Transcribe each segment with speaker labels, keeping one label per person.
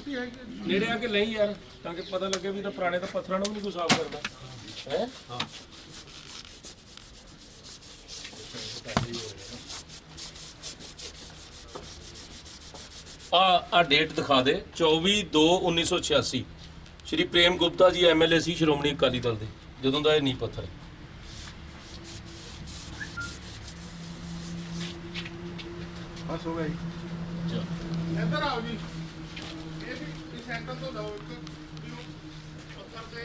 Speaker 1: नेड़े आके नहीं यार ताकि पता लगे भी तो पुराने तो पत्थरों भी नहीं कोई साफ करता है। आ डेट दिखा दे 24/2/1986 श्री प्रेम गुप्ता जी MLA सी श्रोमणी अकाली दल के ਜਦੋਂ ਦਾ ਇਹ ਨੀਂਹ ਪੱਥਰ ਹੈ।
Speaker 2: बस हो गई इधर आओ जी ये भी इस सेंटर तो दो पत्थर से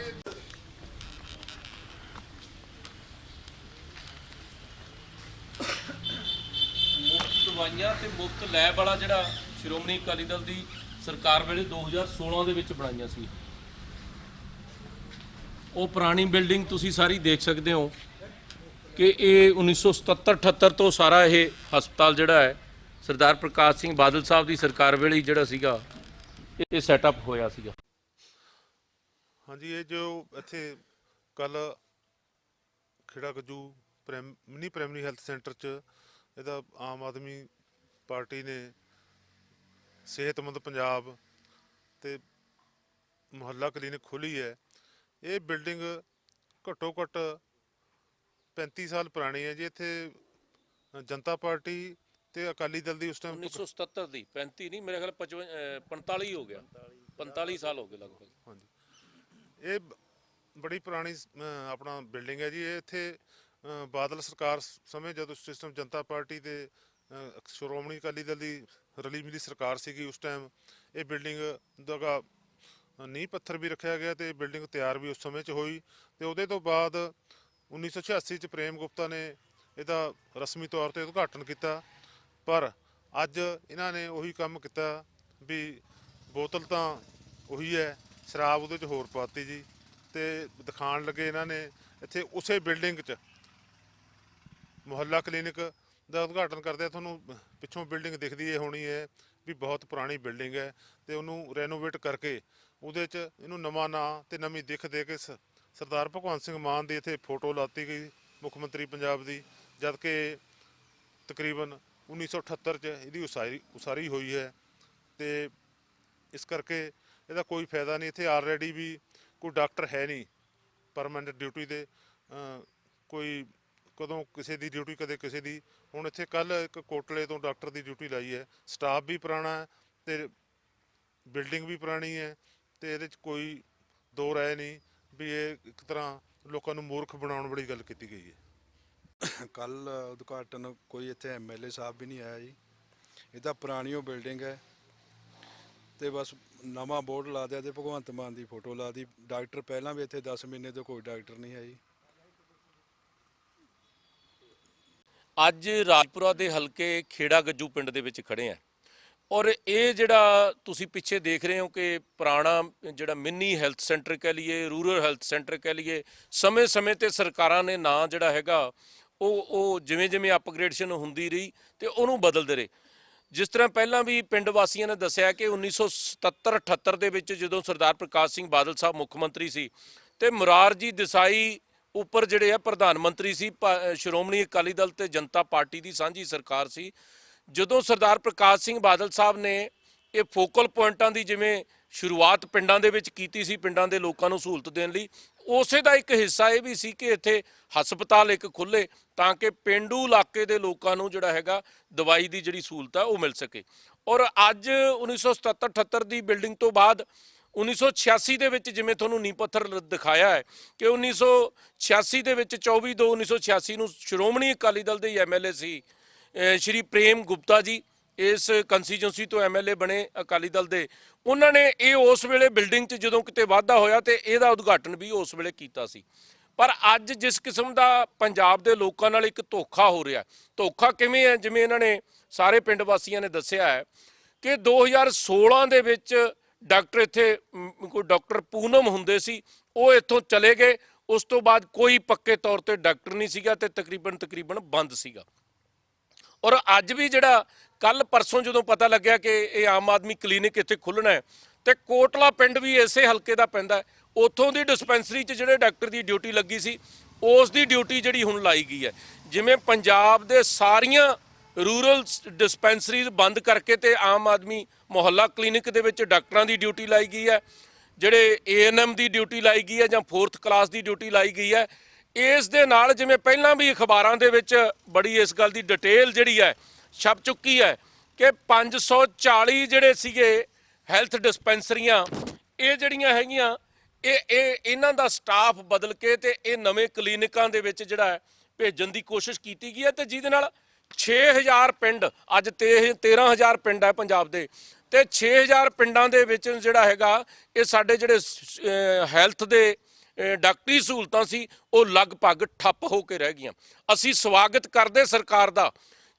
Speaker 1: ਮੁਫਤ ਦਵਾਈਆਂ ਤੇ ਮੁਫਤ ਲੈਬ ਵਾਲਾ ਜਿਹੜਾ ਸ਼੍ਰੋਮਣੀ ਅਕਾਲੀ ਦਲ ਦੀ ਸਰਕਾਰ ਵੇਲੇ 2016 ਦੇ ਵਿੱਚ ਬਣਾਈਆਂ ਸੀ ਉਹ ਪੁਰਾਣੀ ਬਿਲਡਿੰਗ ਤੁਸੀਂ ਸਾਰੀ ਦੇਖ ਸਕਦੇ ਹੋ ਕਿ ਇਹ 1977-78 ਤੋਂ ਸਾਰਾ ਇਹ ਹਸਪਤਾਲ ਜਿਹੜਾ ਹੈ ਸਰਦਾਰ ਪ੍ਰਕਾਸ਼ ਸਿੰਘ ਬਾਦਲ ਸਾਹਿਬ ਦੀ ਸਰਕਾਰ ਵੇਲੇ ਹੀ ਜਿਹੜਾ ਸੀਗਾ ਇਹ ਸੈਟਅਪ ਹੋਇਆ ਸੀਗਾ।
Speaker 3: ਹਾਂਜੀ ਇਹ ਜੋ ਇੱਥੇ ਕੱਲ Khera Gajju mini primary health centre 'ਚ ਇਹਦਾ ਆਮ ਆਦਮੀ ਪਾਰਟੀ ਨੇ ਸਿਹਤਮੰਦ ਪੰਜਾਬ ਤੇ ਮੁਹੱਲਾ ਕਲੀਨਿਕ ਖੋਲ੍ਹੀ ਹੈ। ਇਹ ਬਿਲਡਿੰਗ ਘੱਟੋ ਘੱਟ 35 ਸਾਲ ਪੁਰਾਣੀ ਹੈ ਜੀ। ਇੱਥੇ ਜਨਤਾ ਪਾਰਟੀ ਤੇ ਅਕਾਲੀ ਦਲ ਦੀ ਉਸ ਟਾਈਮ
Speaker 1: 1977 ਦੀ 35 ਨਹੀਂ ਮੇਰੇ ਖਿਆਲ 45 ਹੋ ਗਿਆ 45 ਸਾਲ ਹੋ ਗਏ ਲਗਭਗ।
Speaker 3: ਹਾਂਜੀ ਇਹ ਬੜੀ ਪੁਰਾਣੀ ਆਪਣਾ ਬਿਲਡਿੰਗ ਹੈ ਜੀ। ਇਹ ਇੱਥੇ ਬਾਦਲ ਸਰਕਾਰ ਸਮੇਂ ਜਦੋਂ ਸਿਸਟਮ ਜਨਤਾ ਪਾਰਟੀ ਤੇ ਸ਼੍ਰੋਮਣੀ ਅਕਾਲੀ ਦਲ ਦੀ ਰਲੀ ਮਿਲੀ ਸਰਕਾਰ ਸੀਗੀ ਉਸ ਟਾਈਮ ਇਹ ਬਿਲਡਿੰਗ ਦਾ ਨੀਂਹ ਪੱਥਰ ਵੀ ਰੱਖਿਆ ਗਿਆ ਤੇ ਬਿਲਡਿੰਗ ਤਿਆਰ ਵੀ ਉਸ ਸਮੇਂ 'ਚ ਹੋਈ ਤੇ ਉਹਦੇ ਤੋਂ ਬਾਅਦ 1986 'ਚ ਪ੍ਰੇਮ ਗੁਪਤਾ ਨੇ ਇਹਦਾ ਰਸਮੀ ਤੌਰ ਤੇ ਉਦਘਾਟਨ ਕੀਤਾ। ਪਰ ਅੱਜ ਇਹਨਾਂ ਨੇ ਉਹੀ ਕੰਮ ਕੀਤਾ ਵੀ ਬੋਤਲ ਤਾਂ ਉਹੀ ਹੈ ਸ਼ਰਾਬ ਉਹਦੇ 'ਚ ਹੋਰ ਪਾਤੀ ਜੀ ਤੇ ਦਿਖਾਉਣ ਲੱਗੇ ਇਹਨਾਂ ਨੇ ਇੱਥੇ ਉਸੇ ਬਿਲਡਿੰਗ 'ਚ ਮੁਹੱਲਾ ਕਲੀਨਿਕ ਦਾ ਉਦਘਾਟਨ ਕਰਦੇ ਤੁਹਾਨੂੰ ਪਿੱਛੋਂ ਬਿਲਡਿੰਗ ਦਿਖਦੀ ਹੈ ਹੋਣੀ ਹੈ ਵੀ ਬਹੁਤ ਪੁਰਾਣੀ ਬਿਲਡਿੰਗ ਹੈ ਤੇ ਉਹਨੂੰ ਰੈਨੋਵੇਟ ਕਰਕੇ ਉਹਦੇ 'ਚ ਇਹਨੂੰ ਨਵਾਂ ਨਾਂ ਤੇ ਨਵੀਂ ਦਿੱਖ ਦੇ ਕੇ ਸਰਦਾਰ ਭਗਵੰਤ ਸਿੰਘ ਮਾਨ ਦੀ ਇੱਥੇ ਫੋਟੋ ਲਾਤੀ ਗਈ ਮੁੱਖ ਮੰਤਰੀ ਪੰਜਾਬ ਦੀ ਜਦ ਕਿ ਤਕਰੀਬਨ 1978 'ਚ ਇਹਦੀ ਉਸਾਰੀ ਹੋਈ ਹੈ ਤੇ ਇਸ ਕਰਕੇ ਇਹਦਾ ਕੋਈ ਫਾਇਦਾ ਨਹੀਂ। ਇੱਥੇ ਆਲਰੇਡੀ ਵੀ ਕੋਈ ਡਾਕਟਰ ਹੈ ਨਹੀਂ ਪਰਮਾਨੈਂਟ ਡਿਊਟੀ 'ਤੇ ਕੋਈ ਕਦੋਂ ਕਿਸੇ ਦੀ ਡਿਊਟੀ ਕਦੇ ਕਿਸੇ ਦੀ। ਹੁਣ ਇੱਥੇ ਕੱਲ੍ਹ ਇੱਕ ਕੋਟਲੇ ਤੋਂ ਡਾਕਟਰ ਦੀ ਡਿਊਟੀ ਲਾਈ ਹੈ। ਸਟਾਫ ਵੀ ਪੁਰਾਣਾ ਹੈ ਤੇ ਬਿਲਡਿੰਗ ਵੀ ਪੁਰਾਣੀ ਹੈ ਤੇ ਇਹਦੇ 'ਚ ਕੋਈ ਦੋ ਰਾਏ ਨਹੀਂ ਵੀ ਇਹ ਇੱਕ ਤਰ੍ਹਾਂ ਲੋਕਾਂ ਨੂੰ ਮੂਰਖ ਬਣਾਉਣ ਵਾਲੀ ਗੱਲ ਕੀਤੀ ਗਈ ਹੈ।
Speaker 4: ਕੱਲ ਉਦਘਾਟਨ ਕੋਈ ਇੱਥੇ MLA ਸਾਹਿਬ ਵੀ ਨਹੀਂ ਆਇਆ ਜੀ। ਇਹ ਤਾਂ ਪੁਰਾਣੀ ਉਹ ਬਿਲਡਿੰਗ ਹੈ ਤੇ ਬਸ ਨਵਾਂ ਬੋਰਡ ਲਾ ਦਿਆ ਤੇ ਭਗਵੰਤ ਮਾਨ ਦੀ ਫੋਟੋ ਲਾ ਦੀ। ਡਾਕਟਰ ਪਹਿਲਾਂ ਵੀ ਇੱਥੇ 10 ਮਹੀਨੇ ਤੋਂ ਕੋਈ ਡਾਕਟਰ ਨਹੀਂ ਹੈ ਜੀ।
Speaker 1: ਅੱਜ ਰਾਜਪੁਰਾ ਦੇ ਹਲਕੇ ਖੇੜਾ ਗੱਜੂ ਪਿੰਡ ਦੇ ਵਿੱਚ ਖੜੇ ਆ ਔਰ ਇਹ ਜਿਹੜਾ ਤੁਸੀਂ ਪਿੱਛੇ ਦੇਖ ਰਹੇ ਹੋ ਕਿ ਪੁਰਾਣਾ ਜਿਹੜਾ ਮਿੰਨੀ ਹੈਲਥ ਸੈਂਟਰ ਕਹਿ ਲਈਏ ਰੂਰਲ ਹੈਲਥ ਸੈਂਟਰ ਕਹਿ ਲਈਏ ਸਮੇਂ-ਸਮੇਂ ਤੇ ਸਰਕਾਰਾਂ ਨੇ ਨਾਂ ਜਿਹੜਾ ਹੈਗਾ ਉਹ ਜਿਵੇਂ ਅਪਗ੍ਰੇਡੇਸ਼ਨ ਹੁੰਦੀ ਰਹੀ ਤੇ ਉਹਨੂੰ ਬਦਲਦੇ ਰਹੇ। ਜਿਸ ਤਰ੍ਹਾਂ ਪਹਿਲਾਂ ਵੀ ਪਿੰਡ ਵਾਸੀਆਂ ਨੇ ਦੱਸਿਆ ਕਿ 1977-78 ਦੇ ਵਿੱਚ ਜਦੋਂ ਸਰਦਾਰ ਪ੍ਰਕਾਸ਼ ਸਿੰਘ ਬਾਦਲ ਸਾਹਿਬ ਮੁੱਖ ਮੰਤਰੀ ਸੀ ਤੇ ਮੁਰਾਰਜੀ ਦੇਸਾਈ ਉੱਪਰ ਜਿਹੜੇ ਆ ਪ੍ਰਧਾਨ ਮੰਤਰੀ ਸੀ ਸ਼੍ਰੋਮਣੀ ਅਕਾਲੀ ਦਲ ਤੇ ਜਨਤਾ ਪਾਰਟੀ ਦੀ ਸਾਂਝੀ ਸਰਕਾਰ ਸੀ। ਜਦੋਂ ਸਰਦਾਰ ਪ੍ਰਕਾਸ਼ ਸਿੰਘ ਬਾਦਲ ਸਾਹਿਬ ਨੇ ਇਹ ਫੋਕਲ ਪੁਆਇੰਟਾਂ ਦੀ ਜਿਵੇਂ ਸ਼ੁਰੂਆਤ ਪਿੰਡਾਂ ਦੇ ਵਿੱਚ ਕੀਤੀ ਸੀ ਪਿੰਡਾਂ ਦੇ ਲੋਕਾਂ ਨੂੰ ਸਹੂਲਤ ਦੇਣ ਲਈ ਉਸੇ ਦਾ ਇੱਕ ਹਿੱਸਾ ਇਹ ਵੀ ਸੀ ਕਿ ਇੱਥੇ ਹਸਪਤਾਲ ਇੱਕ ਖੁੱਲ੍ਹੇ ਤਾਂ ਕਿ ਪੇਂਡੂ ਇਲਾਕੇ ਦੇ ਲੋਕਾਂ ਨੂੰ ਜਿਹੜਾ ਹੈਗਾ ਦਵਾਈ ਦੀ ਜਿਹੜੀ ਸਹੂਲਤ ਹੈ ਉਹ ਮਿਲ ਸਕੇ। ਔਰ ਅੱਜ 1977-78 ਦੀ ਬਿਲਡਿੰਗ ਤੋਂ ਬਾਅਦ 1986 ਦੇ ਵਿੱਚ ਜਿਵੇਂ ਤੁਹਾਨੂੰ ਨੀਂਹ ਪੱਥਰ ਦਿਖਾਇਆ ਹੈ ਕਿ 1986 ਦੇ ਵਿੱਚ 24/2/1986 ਨੂੰ ਸ਼੍ਰੋਮਣੀ ਅਕਾਲੀ ਦਲ ਦੇ MLA ਸੀ ਸ਼੍ਰੀ ਪ੍ਰੇਮ ਗੁਪਤਾ ਜੀ ਇਸ ਕੰਸਟੀਚੁਐਂਸੀ ਤੋਂ MLA ਬਣੇ ਅਕਾਲੀ ਦਲ ਦੇ। ਉਹਨਾਂ ਨੇ ਇਹ ਉਸ ਵੇਲੇ ਬਿਲਡਿੰਗ 'ਚ ਜਦੋਂ ਕਿਤੇ ਵਾਧਾ ਹੋਇਆ ਤੇ ਇਹਦਾ ਉਦਘਾਟਨ ਵੀ ਉਸ ਵੇਲੇ ਕੀਤਾ ਸੀ। ਪਰ ਅੱਜ ਜਿਸ ਕਿਸਮ ਦਾ ਪੰਜਾਬ ਦੇ ਲੋਕਾਂ ਨਾਲ ਇੱਕ ਧੋਖਾ ਹੋ ਰਿਹਾ, ਧੋਖਾ ਕਿਵੇਂ ਹੈ ਜਿਵੇਂ ਇਹਨਾਂ ਨੇ ਸਾਰੇ ਪਿੰਡ ਵਾਸੀਆਂ ਨੇ ਦੱਸਿਆ ਹੈ ਕਿ 2016 ਦੇ ਵਿੱਚ ਡਾਕਟਰ ਇੱਥੇ ਕੋਈ ਡਾਕਟਰ ਪੂਨਮ ਹੁੰਦੇ ਸੀ ਉਹ ਇੱਥੋਂ ਚਲੇ ਗਏ। ਉਸ ਤੋਂ ਬਾਅਦ ਕੋਈ ਪੱਕੇ ਤੌਰ ਤੇ ਡਾਕਟਰ ਨਹੀਂ ਸੀਗਾ ਤੇ ਤਕਰੀਬਨ ਬੰਦ ਸੀਗਾ। ਔਰ ਅੱਜ ਵੀ ਜਿਹੜਾ ਕੱਲ ਪਰਸੋਂ ਜਦੋਂ ਪਤਾ ਲੱਗਿਆ ਕਿ ਇਹ ਆਮ ਆਦਮੀ ਕਲੀਨਿਕ ਇੱਥੇ ਖੁੱਲ੍ਹਣਾ ਹੈ ਤੇ ਕੋਟਲਾ ਪਿੰਡ ਵੀ ਇਸੇ ਹਲਕੇ ਦਾ ਪੈਂਦਾ ਹੈ, ਉੱਥੋਂ ਦੀ ਡਿਸਪੈਂਸਰੀ 'ਚ ਜਿਹੜੇ ਡਾਕਟਰ ਦੀ ਡਿਊਟੀ ਲੱਗੀ ਸੀ ਉਸ ਦੀ ਡਿਊਟੀ ਜਿਹੜੀ ਹੁਣ ਲਾਈ ਗਈ ਹੈ। ਜਿਵੇਂ ਪੰਜਾਬ ਦੇ ਸਾਰੀਆਂ ਰੂਰਲ ਡਿਸਪੈਂਸਰੀਜ਼ ਬੰਦ ਕਰਕੇ ਤੇ ਆਮ ਆਦਮੀ ਮੁਹੱਲਾ ਕਲੀਨਿਕ ਦੇ ਵਿੱਚ ਡਾਕਟਰਾਂ ਦੀ ਡਿਊਟੀ ਲਾਈ ਗਈ ਹੈ, ਜਿਹੜੇ ANM ਦੀ ਡਿਊਟੀ ਲਾਈ ਗਈ ਹੈ ਜਾਂ 4th ਕਲਾਸ ਦੀ ਡਿਊਟੀ ਲਾਈ ਗਈ ਹੈ। ਇਸ ਦੇ ਨਾਲ ਜਿਵੇਂ ਪਹਿਲਾਂ ਵੀ ਅਖਬਾਰਾਂ ਦੇ ਵਿੱਚ ਬੜੀ ਇਸ ਗੱਲ ਦੀ ਡਿਟੇਲ ਜਿਹੜੀ ਹੈ ਛਪ ਚੁੱਕੀ ਹੈ ਕਿ 540 ਜਿਹੜੇ ਸੀਗੇ ਹੈਲਥ ਡਿਸਪੈਂਸਰੀਆਂ ਇਹ ਜਿਹੜੀਆਂ ਹੈਗੀਆਂ ਇਹਨਾਂ ਦਾ ਸਟਾਫ ਬਦਲ ਕੇ ਤੇ ਇਹ ਨਵੇਂ ਕਲੀਨਿਕਾਂ ਦੇ ਵਿੱਚ ਜਿਹੜਾ ਹੈ ਭੇਜਣ ਦੀ ਕੋਸ਼ਿਸ਼ ਕੀਤੀ ਗਈ ਹੈ, ਤੇ ਜਿਹਦੇ ਨਾਲ 6000 ਪਿੰਡ, ਅੱਜ 13,000 ਪਿੰਡ ਹੈ ਪੰਜਾਬ ਦੇ, ਤੇ 6000 ਪਿੰਡਾਂ ਦੇ ਵਿੱਚ ਜਿਹੜਾ ਹੈਗਾ ਇਹ ਸਾਡੇ ਜਿਹੜੇ ਹੈਲਥ ਦੇ ਡਾਕਟਰੀ ਸਹੂਲਤਾਂ ਸੀ ਉਹ ਲਗਭਗ ਠੱਪ ਹੋ ਕੇ ਰਹਿ ਗਈਆਂ। ਅਸੀਂ ਸਵਾਗਤ ਕਰਦੇ ਸਰਕਾਰ ਦਾ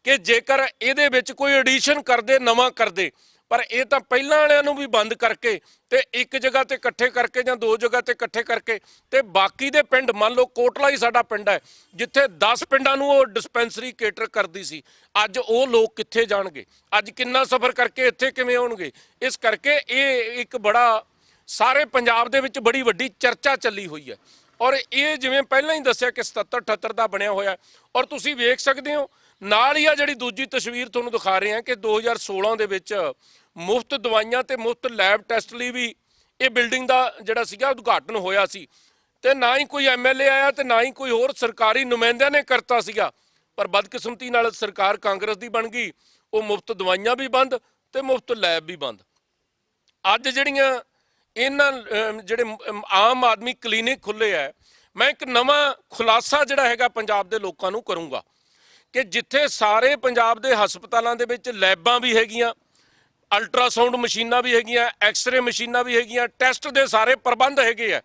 Speaker 1: ਕਿ ਜੇਕਰ ਇਹਦੇ ਵਿੱਚ ਕੋਈ ਐਡੀਸ਼ਨ ਕਰਦੇ, ਨਵਾਂ ਕਰਦੇ, ਪਰ ਇਹ ਤਾਂ ਪਹਿਲਾਂ ਵਾਲਿਆਂ ਨੂੰ ਵੀ ਬੰਦ ਕਰਕੇ ਤੇ ਇੱਕ ਜਗ੍ਹਾ ਤੇ ਇਕੱਠੇ ਕਰਕੇ ਜਾਂ 2 ਜਗ੍ਹਾ ਤੇ ਇਕੱਠੇ ਕਰਕੇ ਤੇ ਬਾਕੀ ਦੇ ਪਿੰਡ, ਮੰਨ ਲਓ ਕੋਟਲਾ ਹੀ ਸਾਡਾ ਪਿੰਡ ਹੈ ਜਿੱਥੇ 10 ਪਿੰਡਾਂ ਨੂੰ ਉਹ ਡਿਸਪੈਂਸਰੀ ਕੇਟਰ ਕਰਦੀ ਸੀ, ਅੱਜ ਉਹ ਲੋਕ ਕਿੱਥੇ ਜਾਣਗੇ? ਅੱਜ ਕਿੰਨਾ ਸਫ਼ਰ ਕਰਕੇ ਇੱਥੇ ਕਿਵੇਂ ਆਉਣਗੇ? ਇਸ ਕਰਕੇ ਇਹ ਇੱਕ ਬੜਾ ਸਾਰੇ ਪੰਜਾਬ ਦੇ ਵਿੱਚ ਬੜੀ ਵੱਡੀ ਚਰਚਾ ਚੱਲੀ ਹੋਈ ਹੈ। ਔਰ ਇਹ ਜਿਵੇਂ ਪਹਿਲਾਂ ਹੀ ਦੱਸਿਆ ਕਿ 77-78 ਦਾ ਬਣਿਆ ਹੋਇਆ, ਔਰ ਤੁਸੀਂ ਵੇਖ ਸਕਦੇ ਹੋ ਨਾਲ ਹੀ ਆ ਜਿਹੜੀ ਦੂਜੀ ਤਸਵੀਰ ਤੁਹਾਨੂੰ ਦਿਖਾ ਰਹੇ ਹਾਂ ਕਿ 2016 ਦੇ ਵਿੱਚ ਮੁਫਤ ਦਵਾਈਆਂ ਤੇ ਮੁਫਤ ਲੈਬ ਟੈਸਟ ਲਈ ਵੀ ਇਹ ਬਿਲਡਿੰਗ ਦਾ ਜਿਹੜਾ ਸੀਗਾ ਉਦਘਾਟਨ ਹੋਇਆ ਸੀ, ਤੇ ਨਾ ਹੀ ਕੋਈ MLA ਆਇਆ ਤੇ ਨਾ ਹੀ ਕੋਈ ਹੋਰ ਸਰਕਾਰੀ ਨੁਮਾਇੰਦਿਆਂ ਨੇ ਕਰਤਾ ਸੀਗਾ। ਪਰ ਬਦਕਿਸਮਤੀ ਨਾਲ ਸਰਕਾਰ ਕਾਂਗਰਸ ਦੀ ਬਣ ਗਈ, ਉਹ ਮੁਫਤ ਦਵਾਈਆਂ ਵੀ ਬੰਦ ਤੇ ਮੁਫਤ ਲੈਬ ਵੀ ਬੰਦ। ਅੱਜ ਜਿਹੜੀਆਂ ਇਹਨਾਂ ਜਿਹੜੇ ਆਮ ਆਦਮੀ ਕਲੀਨਿਕ ਖੁੱਲੇ ਹੈ, ਮੈਂ ਇੱਕ ਨਵਾਂ ਖੁਲਾਸਾ ਜਿਹੜਾ ਹੈਗਾ ਪੰਜਾਬ ਦੇ ਲੋਕਾਂ ਨੂੰ ਕਰੂੰਗਾ ਕਿ ਜਿੱਥੇ ਸਾਰੇ ਪੰਜਾਬ ਦੇ ਹਸਪਤਾਲਾਂ ਦੇ ਵਿੱਚ ਲੈਬਾਂ ਵੀ ਹੈਗੀਆਂ, ਅਲਟਰਾਸਾਊਂਡ ਮਸ਼ੀਨਾਂ ਵੀ ਹੈਗੀਆਂ, ਐਕਸ-ਰੇ ਮਸ਼ੀਨਾਂ ਵੀ ਹੈਗੀਆਂ, ਟੈਸਟ ਦੇ ਸਾਰੇ ਪ੍ਰਬੰਧ ਹੈਗੇ ਆ,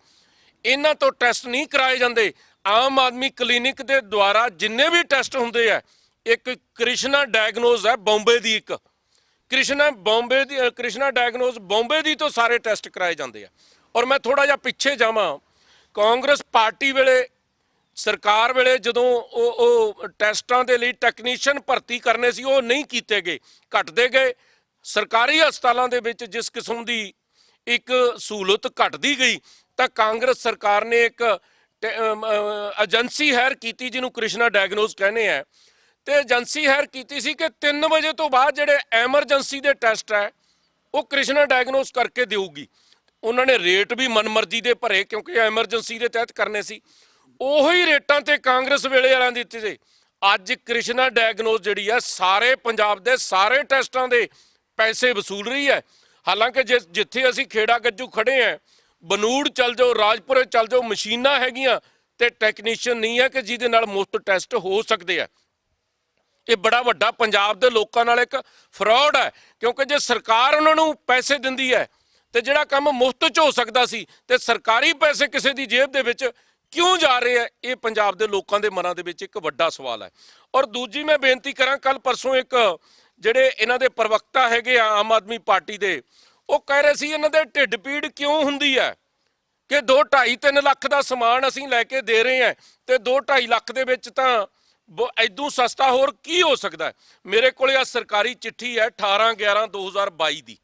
Speaker 1: ਇਹਨਾਂ ਤੋਂ ਟੈਸਟ ਨਹੀਂ ਕਰਾਏ ਜਾਂਦੇ। ਆਮ ਆਦਮੀ ਕਲੀਨਿਕ ਦੇ ਦੁਆਰਾ ਜਿੰਨੇ ਵੀ ਟੈਸਟ ਹੁੰਦੇ ਆ, ਇੱਕ ਕ੍ਰਿਸ਼ਨਾ ਡਾਇਗਨੋਜ਼ ਹੈ ਬੰਬੇ ਦੀ, ਇੱਕ ਕ੍ਰਿਸ਼ਨਾ ਡਾਇਗਨੋਜ਼ ਬੰਬੇ ਦੀ ਤੋਂ ਸਾਰੇ ਟੈਸਟ ਕਰਾਏ ਜਾਂਦੇ ਆ। ਔਰ ਮੈਂ ਥੋੜਾ ਜਿਹਾ ਪਿੱਛੇ ਜਾਵਾਂ, ਕਾਂਗਰਸ ਪਾਰਟੀ ਵੇਲੇ, ਸਰਕਾਰ ਵੇਲੇ ਜਦੋਂ ਉਹ ਟੈਸਟਾਂ ਦੇ ਲਈ ਟੈਕਨੀਸ਼ੀਅਨ ਭਰਤੀ ਕਰਨੇ ਸੀ ਉਹ ਨਹੀਂ ਕੀਤੇ ਗਏ, ਘਟਦੇ ਗਏ। ਸਰਕਾਰੀ ਹਸਪਤਾਲਾਂ ਦੇ ਵਿੱਚ ਜਿਸ ਕਿਸਮ ਦੀ ਇੱਕ ਸਹੂਲਤ ਘਟਦੀ ਗਈ ਤਾਂ ਕਾਂਗਰਸ ਸਰਕਾਰ ਨੇ ਇੱਕ ਏਜੰਸੀ ਹਾਇਰ ਕੀਤੀ ਜਿਹਨੂੰ ਕ੍ਰਿਸ਼ਨਾ ਡਾਇਗਨੋਜ਼ ਕਹਿੰਦੇ ਆ, ਤੇ ਏਜੰਸੀ ਹਾਇਰ ਕੀਤੀ ਸੀ ਕਿ 3 ਵਜੇ ਤੋਂ ਬਾਅਦ ਜਿਹੜੇ ਐਮਰਜੈਂਸੀ ਦੇ ਟੈਸਟ ਹੈ ਉਹ ਕ੍ਰਿਸ਼ਨਾ ਡਾਇਗਨੋਜ਼ ਕਰਕੇ ਦੇਊਗੀ। ਉਹਨਾਂ ਨੇ ਰੇਟ ਵੀ ਮਨਮਰਜ਼ੀ ਦੇ ਭਰੇ ਕਿਉਂਕਿ ਐਮਰਜੈਂਸੀ ਦੇ ਤਹਿਤ ਕਰਨੇ ਸੀ, ਉਹੀ ਰੇਟਾਂ ਤੇ ਕਾਂਗਰਸ ਵੇਲੇ ਵਾਲਿਆਂ ਦੀ ਦਿੱਤੇ। ਅੱਜ ਕ੍ਰਿਸ਼ਨਾ ਡਾਇਗਨੋਜ਼ ਜਿਹੜੀ ਹੈ ਸਾਰੇ ਪੰਜਾਬ ਦੇ ਸਾਰੇ ਟੈਸਟਾਂ ਦੇ ਪੈਸੇ ਵਸੂਲ ਰਹੀ ਹੈ। ਹਾਲਾਂਕਿ ਜਿੱਥੇ ਅਸੀਂ ਖੇੜਾ ਗੱਜੂ ਖੜੇ ਹਾਂ, ਬਨੂੜ ਚੱਲ ਜਾਓ, ਰਾਜਪੁਰੇ ਚੱਲ ਜਾਓ, ਮਸ਼ੀਨਾਂ ਹੈਗੀਆਂ ਤੇ ਟੈਕਨੀਸ਼ੀਅਨ ਨਹੀਂ ਹੈ ਕਿ ਜਿਹਦੇ ਨਾਲ ਮੁਫਤ ਟੈਸਟ ਹੋ ਸਕਦੇ ਆ। ਇਹ ਬੜਾ ਵੱਡਾ ਪੰਜਾਬ ਦੇ ਲੋਕਾਂ ਨਾਲ ਇੱਕ ਫਰਾਡ ਹੈ, ਕਿਉਂਕਿ ਜੇ ਸਰਕਾਰ ਉਹਨਾਂ ਨੂੰ ਪੈਸੇ ਦਿੰਦੀ ਹੈ ਤੇ ਜਿਹੜਾ ਕੰਮ ਮੁਫਤ 'ਚ ਹੋ ਸਕਦਾ ਸੀ ਤੇ ਸਰਕਾਰੀ ਪੈਸੇ ਕਿਸੇ ਦੀ ਜੇਬ ਦੇ ਵਿੱਚ ਕਿਉਂ ਜਾ ਰਹੇ ਆ, ਇਹ ਪੰਜਾਬ ਦੇ ਲੋਕਾਂ ਦੇ ਮਨਾਂ ਦੇ ਵਿੱਚ ਇੱਕ ਵੱਡਾ ਸਵਾਲ ਹੈ। ਔਰ ਦੂਜੀ ਮੈਂ ਬੇਨਤੀ ਕਰਾਂ, ਕੱਲ ਪਰਸੋਂ ਇੱਕ ਜਿਹੜੇ ਇਹਨਾਂ ਦੇ ਪ੍ਰਵਕਤਾ ਹੈਗੇ ਆ ਆਮ ਆਦਮੀ ਪਾਰਟੀ ਦੇ, ਉਹ ਕਹਿ ਰਹੇ ਸੀ ਇਹਨਾਂ ਦੇ ਢਿੱਡ ਪੀੜ ਕਿਉਂ ਹੁੰਦੀ ਹੈ ਕਿ 2-2.5-3 ਲੱਖ ਦਾ ਸਮਾਨ ਅਸੀਂ ਲੈ ਕੇ ਦੇ ਰਹੇ ਹਾਂ ਤੇ 2-2.5 ਲੱਖ ਦੇ ਵਿੱਚ ਤਾਂ ਇਦੋਂ ਸਸਤਾ ਹੋਰ ਕੀ ਹੋ ਸਕਦਾ। ਮੇਰੇ ਕੋਲ ਆ ਸਰਕਾਰੀ ਚਿੱਠੀ ਹੈ 18/11/2022 ਦੀ,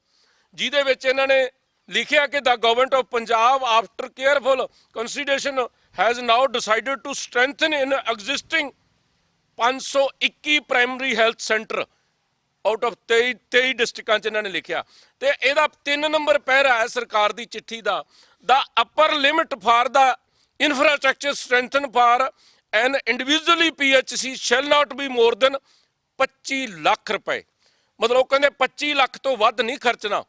Speaker 1: ਜਿਹਦੇ ਵਿੱਚ ਇਹਨਾਂ ਨੇ ਲਿਖਿਆ ਕਿ the government of Punjab after careful consideration has now decided to strengthen in existing 521 primary health centre out of 23 ਡਿਸਟ੍ਰਿਕਟਾਂ 'ਚ ਇਹਨਾਂ ਨੇ ਲਿਖਿਆ। ਤੇ ਇਹਦਾ 3 ਨੰਬਰ ਪਹਿਰਾ ਹੈ ਸਰਕਾਰ ਦੀ ਚਿੱਠੀ ਦਾ, the upper limit for the infrastructure strengthen for an individually PHC shall not be more than 25 lakh ਰੁਪਏ। ਮਤਲਬ ਉਹ ਕਹਿੰਦੇ 25 ਲੱਖ ਤੋਂ ਵੱਧ ਨਹੀਂ ਖਰਚਣਾ,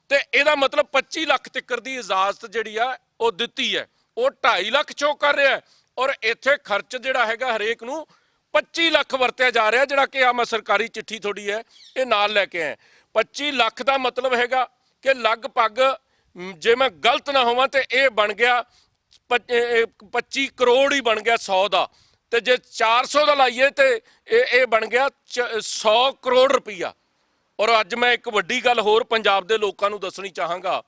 Speaker 1: ਤੇ ਇਹਦਾ ਮਤਲਬ 25 ਲੱਖ ਤੱਕ ਦੀ ਇਜਾਜ਼ਤ ਜਿਹੜੀ ਆ ਉਹ ਦਿੱਤੀ ਹੈ। ਉਹ 2.5 ਲੱਖ ਚੋਂ ਕਰ ਰਿਹਾ, ਔਰ ਇੱਥੇ ਖਰਚ ਜਿਹੜਾ ਹੈਗਾ ਹਰੇਕ ਨੂੰ 25 ਲੱਖ ਵਰਤਿਆ ਜਾ ਰਿਹਾ, ਜਿਹੜਾ ਕਿ ਆ ਮੈਂ ਸਰਕਾਰੀ ਚਿੱਠੀ ਤੁਹਾਡੀ ਹੈ ਇਹ ਨਾਲ ਲੈ ਕੇ ਆਇਆ। 25 ਲੱਖ ਦਾ ਮਤਲਬ ਹੈਗਾ ਕਿ ਲਗਭਗ, ਜੇ ਮੈਂ ਗਲਤ ਨਾ ਹੋਵਾਂ ਤੇ ਇਹ ਬਣ ਗਿਆ 25 ਕਰੋੜ ਹੀ ਬਣ ਗਿਆ 100 ਦਾ, ਤੇ ਜੇ 400 ਦਾ ਲਾਈਏ ਤੇ ਇਹ ਬਣ ਗਿਆ 100 ਕਰੋੜ ਰੁਪਈਆ। ਔਰ ਅੱਜ ਮੈਂ ਇੱਕ ਵੱਡੀ ਗੱਲ ਹੋਰ ਪੰਜਾਬ ਦੇ ਲੋਕਾਂ ਨੂੰ ਦੱਸਣੀ ਚਾਹਾਂਗਾ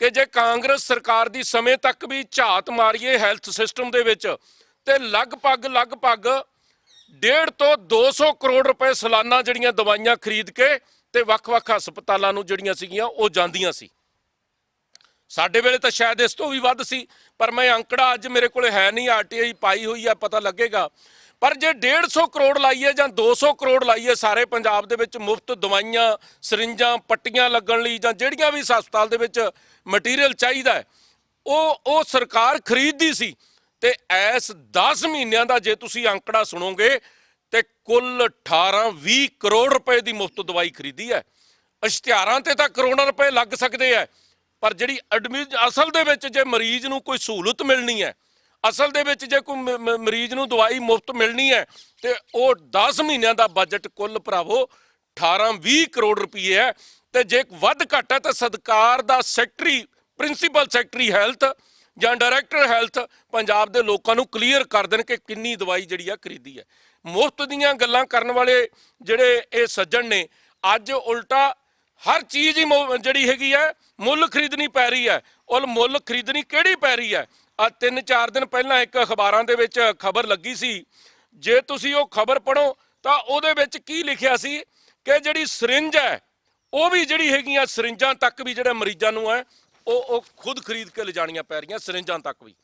Speaker 1: ਕਿ ਜੇ ਕਾਂਗਰਸ ਸਰਕਾਰ ਦੀ ਸਮੇਂ ਤੱਕ ਵੀ ਝਾਤ ਮਾਰੀਏ ਹੈਲਥ ਸਿਸਟਮ ਦੇ ਵਿੱਚ ਤੇ ਲਗਭਗ 150 ਤੋਂ 200 ਕਰੋੜ ਰੁਪਏ ਸਾਲਾਨਾ ਜਿਹੜੀਆਂ ਦਵਾਈਆਂ ਖਰੀਦ ਕੇ ਤੇ ਵੱਖ-ਵੱਖ ਹਸਪਤਾਲਾਂ ਨੂੰ ਜਿਹੜੀਆਂ ਸੀਗੀਆਂ ਉਹ ਜਾਂਦੀਆਂ ਸੀ। ਸਾਡੇ ਵੇਲੇ ਤਾਂ ਸ਼ਾਇਦ ਇਸ ਤੋਂ ਵੀ ਵੱਧ ਸੀ, ਪਰ ਮੈਂ ਅੰਕੜਾ ਅੱਜ ਮੇਰੇ ਕੋਲ ਹੈ ਨਹੀਂ, RTI ਪਾਈ ਹੋਈ ਆ, ਪਤਾ ਲੱਗੇਗਾ। ਪਰ ਜੇ 150 ਕਰੋੜ ਲਾਈਏ ਜਾਂ 200 ਕਰੋੜ ਲਾਈਏ ਸਾਰੇ ਪੰਜਾਬ ਦੇ ਵਿੱਚ ਮੁਫਤ ਦਵਾਈਆਂ, ਸਰਿੰਜਾਂ, ਪੱਟੀਆਂ ਲੱਗਣ ਲਈ ਜਾਂ ਜਿਹੜੀਆਂ ਵੀ ਹਸਪਤਾਲ ਦੇ ਵਿੱਚ ਮਟੀਰੀਅਲ ਚਾਹੀਦਾ ਹੈ ਉਹ ਸਰਕਾਰ ਖਰੀਦਦੀ ਸੀ। ਤੇ ਇਸ 10 ਮਹੀਨਿਆਂ ਦਾ ਜੇ ਤੁਸੀਂ ਅੰਕੜਾ ਸੁਣੋਗੇ ਤੇ ਕੁੱਲ 18-20 ਕਰੋੜ ਰੁਪਏ ਦੀ ਮੁਫਤ ਦਵਾਈ ਖਰੀਦੀ ਹੈ। ਇਸ਼ਤਿਹਾਰਾਂ ਤੇ ਤਾਂ ਕਰੋੜਾਂ ਰੁਪਏ ਲੱਗ ਸਕਦੇ ਆ, ਪਰ ਜਿਹੜੀ ਅਸਲ ਦੇ ਵਿੱਚ ਜੇ ਮਰੀਜ਼ ਨੂੰ ਕੋਈ ਸਹੂਲਤ ਮਿਲਣੀ ਹੈ, ਅਸਲ ਦੇ ਵਿੱਚ ਜੇ ਕੋਈ ਮਰੀਜ਼ ਨੂੰ ਦਵਾਈ ਮੁਫਤ ਮਿਲਣੀ ਹੈ ਤੇ ਉਹ 10 ਮਹੀਨਿਆਂ ਦਾ ਬਜਟ ਕੁੱਲ ਭਰਾਵੋ 18-20 ਕਰੋੜ ਰੁਪਏ ਹੈ। ਤੇ ਜੇ ਵੱਧ ਘੱਟ ਹੈ ਤਾਂ ਸਰਕਾਰ ਦਾ ਸੈਕਟਰੀ, ਪ੍ਰਿੰਸੀਪਲ ਸੈਕਟਰੀ ਹੈਲਥ ਜਾਂ ਡਾਇਰੈਕਟਰ ਹੈਲਥ ਪੰਜਾਬ ਦੇ ਲੋਕਾਂ ਨੂੰ ਕਲੀਅਰ ਕਰ ਦੇਣ ਕਿ ਕਿੰਨੀ ਦਵਾਈ ਜਿਹੜੀ ਆ ਖਰੀਦੀ ਹੈ। ਮੁਫਤ ਦੀਆਂ ਗੱਲਾਂ ਕਰਨ ਵਾਲੇ ਜਿਹੜੇ ਇਹ ਸੱਜਣ ਨੇ, ਅੱਜ ਉਲਟਾ ਹਰ ਚੀਜ਼ ਹੀ ਜਿਹੜੀ ਹੈਗੀ ਹੈ ਮੁੱਲ ਖਰੀਦਣੀ ਪੈ ਰਹੀ ਹੈ। ਉਹ ਮੁੱਲ ਖਰੀਦਣੀ ਕਿਹੜੀ ਪੈ ਰਹੀ ਹੈ? ਆ 3-4 ਦਿਨ ਪਹਿਲਾਂ ਇੱਕ ਅਖਬਾਰਾਂ ਦੇ ਵਿੱਚ ਖਬਰ ਲੱਗੀ ਸੀ, ਜੇ ਤੁਸੀਂ ਉਹ ਖਬਰ ਪੜ੍ਹੋ ਤਾਂ ਉਹਦੇ ਵਿੱਚ ਕੀ ਲਿਖਿਆ ਸੀ ਕਿ ਜਿਹੜੀ ਸਰਿੰਜ ਹੈ ਉਹ ਵੀ ਜਿਹੜੀ ਹੈਗੀਆਂ ਸਰਿੰਜਾਂ ਤੱਕ ਵੀ ਜਿਹੜੇ ਮਰੀਜ਼ਾਂ ਨੂੰ ਹੈ ਉਹ ਖੁਦ ਖਰੀਦ ਕੇ ਲਿਜਾਣੀਆਂ ਪੈ ਰਹੀਆਂ, ਸਰਿੰਜਾਂ ਤੱਕ ਵੀ।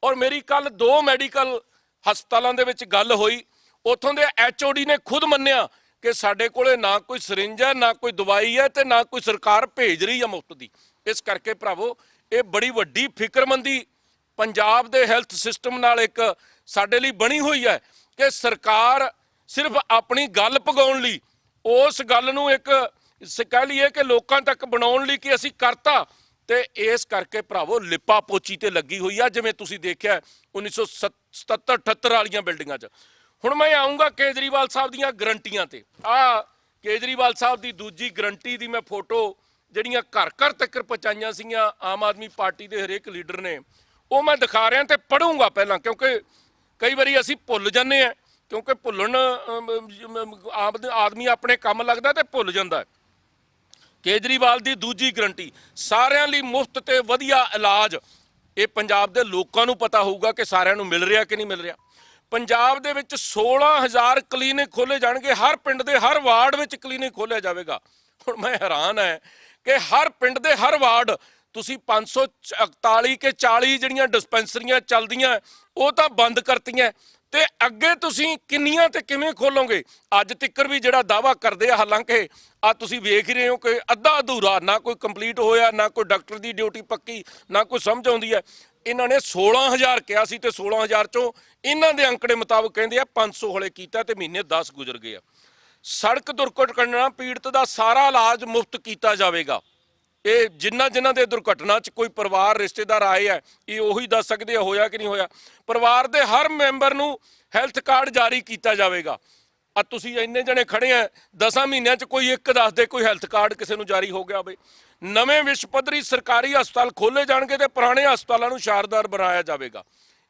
Speaker 1: ਔਰ ਮੇਰੀ ਕੱਲ 2 ਮੈਡੀਕਲ ਹਸਪਤਾਲਾਂ ਦੇ ਵਿੱਚ ਗੱਲ ਹੋਈ, ਉੱਥੋਂ ਦੇ HOD ਨੇ ਖੁਦ ਮੰਨਿਆ ਕਿ ਸਾਡੇ ਕੋਲੇ ਨਾ ਕੋਈ ਸਰਿੰਜ ਹੈ, ਨਾ ਕੋਈ ਦਵਾਈ ਹੈ ਤੇ ਨਾ ਕੋਈ ਸਰਕਾਰ ਭੇਜ ਰਹੀ ਹੈ ਮੁਫਤ ਦੀ। ਇਸ ਕਰਕੇ ਭਰਾਵੋ ਇਹ ਬੜੀ ਵੱਡੀ ਫਿਕਰਮੰਦੀ ਪੰਜਾਬ ਦੇ ਹੈਲਥ ਸਿਸਟਮ ਨਾਲ ਇੱਕ ਸਾਡੇ ਲਈ ਬਣੀ ਹੋਈ ਹੈ ਕਿ ਸਰਕਾਰ ਸਿਰਫ ਆਪਣੀ ਗੱਲ ਪਗਾਉਣ ਲਈ, ਉਸ ਗੱਲ ਨੂੰ ਇੱਕ ਕਹਿ ਲਈਏ ਕਿ ਲੋਕਾਂ ਤੱਕ ਬਣਾਉਣ ਲਈ ਕਿ ਅਸੀਂ ਕਰਤਾ, ਤੇ ਇਸ ਕਰਕੇ ਭਰਾਵੋ ਲਿਪਾ ਪੋਚੀ ਤੇ ਲੱਗੀ ਹੋਈ ਆ। ਜਿਵੇਂ ਤੁਸੀਂ ਦੇਖਿਆ 1977-78 ਵਾਲੀਆਂ ਬਿਲਡਿੰਗਾਂ 'ਚ। ਹੁਣ ਮੈਂ ਆਉਂਗਾ ਕੇਜਰੀਵਾਲ ਸਾਹਿਬ ਦੀਆਂ ਗਰੰਟੀਆਂ ਤੇ। ਕੇਜਰੀਵਾਲ ਸਾਹਿਬ ਦੀ ਦੂਜੀ ਗਰੰਟੀ ਦੀ ਮੈਂ ਫੋਟੋ ਜਿਹੜੀਆਂ ਘਰ ਘਰ ਤੱਕ ਪਹੁੰਚਾਈਆਂ ਸੀਗੀਆਂ ਆਮ ਆਦਮੀ ਪਾਰਟੀ ਦੇ ਹਰੇਕ ਲੀਡਰ ਨੇ, ਉਹ ਮੈਂ ਦਿਖਾ ਰਿਹਾ ਤੇ ਪੜੂੰਗਾ ਪਹਿਲਾਂ, ਕਿਉਂਕਿ ਕਈ ਵਾਰੀ ਅਸੀਂ ਭੁੱਲ ਜਾਂਦੇ ਹਾਂ, ਕਿਉਂਕਿ ਭੁੱਲਣ ਆਦਮੀ ਆਪਣੇ ਕੰਮ ਲੱਗਦਾ ਤੇ ਭੁੱਲ ਜਾਂਦਾ ਹੈ। ਕੇਜਰੀਵਾਲ ਦੀ ਦੂਜੀ ਗਰੰਟੀ, ਸਾਰਿਆਂ ਲਈ ਮੁਫਤ ਤੇ ਵਧੀਆ ਇਲਾਜ। ਇਹ ਪੰਜਾਬ ਦੇ ਲੋਕਾਂ ਨੂੰ ਪਤਾ ਹੋਊਗਾ ਕਿ ਸਾਰਿਆਂ ਨੂੰ ਮਿਲ ਰਿਹਾ ਕਿ ਨਹੀਂ ਮਿਲ ਰਿਹਾ। ਪੰਜਾਬ ਦੇ ਵਿੱਚ 16,000 ਕਲੀਨਿਕ ਖੋਲੇ ਜਾਣਗੇ, ਹਰ ਪਿੰਡ ਦੇ ਹਰ ਵਾਰਡ ਵਿੱਚ ਕਲੀਨਿਕ ਖੋਲਿਆ ਜਾਵੇਗਾ। ਹੁਣ ਮੈਂ ਹੈਰਾਨ ਹੈ ਕਿ ਹਰ ਪਿੰਡ ਦੇ ਹਰ ਵਾਰਡ ਤੁਸੀਂ 541 ਕੇ 40 ਜਿਹੜੀਆਂ ਡਿਸਪੈਂਸਰੀਆਂ ਚੱਲਦੀਆਂ ਉਹ ਤਾਂ ਬੰਦ ਕਰਤੀਆਂ, ਤੇ ਅੱਗੇ ਤੁਸੀਂ ਕਿੰਨੀਆਂ ਤੇ ਕਿਵੇਂ ਖੋਲੋਗੇ? ਅੱਜ ਤੱਕਰ ਵੀ ਜਿਹੜਾ ਦਾਵਾ ਕਰਦੇ ਆ, ਹਾਲਾਂਕਿ ਆ ਤੁਸੀਂ ਵੇਖ ਹੀ ਰਹੇ ਹੋ ਕਿ ਅੱਧਾ ਅਧੂਰਾ, ਨਾ ਕੋਈ ਕੰਪਲੀਟ ਹੋਇਆ, ਨਾ ਕੋਈ ਡਾਕਟਰ ਦੀ ਡਿਊਟੀ ਪੱਕੀ, ਨਾ ਕੋਈ ਸਮਝ ਆਉਂਦੀ ਹੈ। ਇਹਨਾਂ ਨੇ 16,000 ਕਿਹਾ ਸੀ ਤੇ 16,000 ਚੋਂ ਇਹਨਾਂ ਦੇ ਅੰਕੜੇ ਮੁਤਾਬਕ ਕਹਿੰਦੇ ਆ 500 ਹਲੇ ਕੀਤਾ ਤੇ ਮਹੀਨੇ 10 ਗੁਜ਼ਰ ਗਏ ਆ। ਸੜਕ ਦੁਰਘਟਨਾ ਪੀੜਤ ਦਾ ਸਾਰਾ ਇਲਾਜ ਮੁਫਤ ਕੀਤਾ ਜਾਵੇਗਾ। ਇਹ ਜਿਨ੍ਹਾਂ ਦੇ ਦੁਰਘਟਨਾ 'ਚ ਕੋਈ ਪਰਿਵਾਰ ਰਿਸ਼ਤੇਦਾਰ ਆਏ ਆ, ਇਹ ਉਹੀ ਦੱਸ ਸਕਦੇ ਆ ਹੋਇਆ ਕਿ ਨਹੀਂ ਹੋਇਆ। ਪਰਿਵਾਰ ਦੇ ਹਰ ਮੈਂਬਰ ਨੂੰ ਹੈਲਥ ਕਾਰਡ ਜਾਰੀ ਕੀਤਾ ਜਾਵੇਗਾ। ਆ ਤੁਸੀਂ ਇੰਨੇ ਜਣੇ ਖੜੇ ਆ, 10 ਮਹੀਨਿਆਂ 'ਚ ਕੋਈ ਇੱਕ ਦੱਸ ਦੇ ਕੋਈ ਹੈਲਥ ਕਾਰਡ ਕਿਸੇ ਨੂੰ ਜਾਰੀ ਹੋ ਗਿਆ ਹੋਵੇ। ਨਵੇਂ ਵਿਸ਼ਵ ਪੱਧਰੀ ਸਰਕਾਰੀ ਹਸਪਤਾਲ ਖੋਲੇ ਜਾਣਗੇ ਤੇ ਪੁਰਾਣੇ ਹਸਪਤਾਲਾਂ ਨੂੰ ਸ਼ਾਨਦਾਰ ਬਣਾਇਆ ਜਾਵੇਗਾ।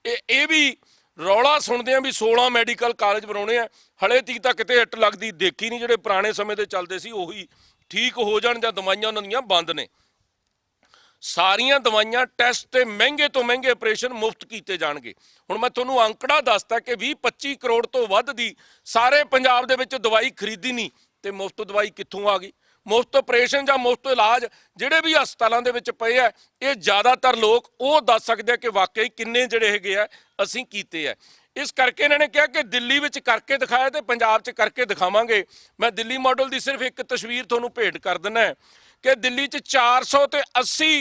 Speaker 1: ਇਹ ਵੀ ਰੌਲਾ ਸੁਣਦੇ ਆ ਵੀ 16 ਮੈਡੀਕਲ ਕਾਲਜ ਬਣਾਉਣੇ ਆ, ਹਲੇ ਤੀਕ ਤਾਂ ਕਿਤੇ ਹਿੱਟ ਲੱਗਦੀ ਦੇਖੀ ਨਹੀਂ। ਜਿਹੜੇ ਪੁਰਾਣੇ ਸਮੇਂ ਦੇ ਚੱਲਦੇ ਸੀ ਉਹੀ ਠੀਕ ਹੋ ਜਾਣ ਜਾਂ ਦਵਾਈਆਂ ਉਹਨਾਂ ਦੀਆਂ ਬੰਦ ਨੇ। ਸਾਰੀਆਂ ਦਵਾਈਆਂ, ਟੈਸਟ ਤੇ ਮਹਿੰਗੇ ਤੋਂ ਮਹਿੰਗੇ ਆਪਰੇਸ਼ਨ ਮੁਫਤ ਕੀਤੇ ਜਾਣਗੇ। ਹੁਣ ਮੈਂ ਤੁਹਾਨੂੰ ਅੰਕੜਾ ਦੱਸਦਾ ਕਿ 20-25 ਕਰੋੜ ਤੋਂ ਵੱਧ ਦੀ ਸਾਰੇ ਪੰਜਾਬ ਦੇ ਵਿੱਚ ਦਵਾਈ ਖਰੀਦੀ ਨਹੀਂ, ਤੇ ਮੁਫਤ ਦਵਾਈ ਕਿੱਥੋਂ ਆ ਗਈ? ਮੁਫਤ ਆਪਰੇਸ਼ਨ ਜਾਂ ਮੁਫਤ ਇਲਾਜ ਜਿਹੜੇ ਵੀ ਹਸਪਤਾਲਾਂ ਦੇ ਵਿੱਚ ਪਏ ਆ, ਇਹ ਜ਼ਿਆਦਾਤਰ ਲੋਕ ਉਹ ਦੱਸ ਸਕਦੇ ਆ ਕਿ ਵਾਕਈ ਕਿੰਨੇ ਜਿਹੜੇ ਹੈਗੇ ਆ ਅਸੀਂ ਕੀਤੇ ਆ। ਇਸ ਕਰਕੇ ਇਹਨਾਂ ਨੇ ਕਿਹਾ ਕਿ ਦਿੱਲੀ ਵਿੱਚ ਕਰਕੇ ਦਿਖਾਇਆ ਤੇ ਪੰਜਾਬ 'ਚ ਕਰਕੇ ਦਿਖਾਵਾਂਗੇ। ਮੈਂ ਦਿੱਲੀ ਮਾਡਲ ਦੀ ਸਿਰਫ ਇੱਕ ਤਸਵੀਰ ਤੁਹਾਨੂੰ ਭੇਟ ਕਰ ਦਿੰਦਾ ਕਿ ਦਿੱਲੀ 'ਚ 480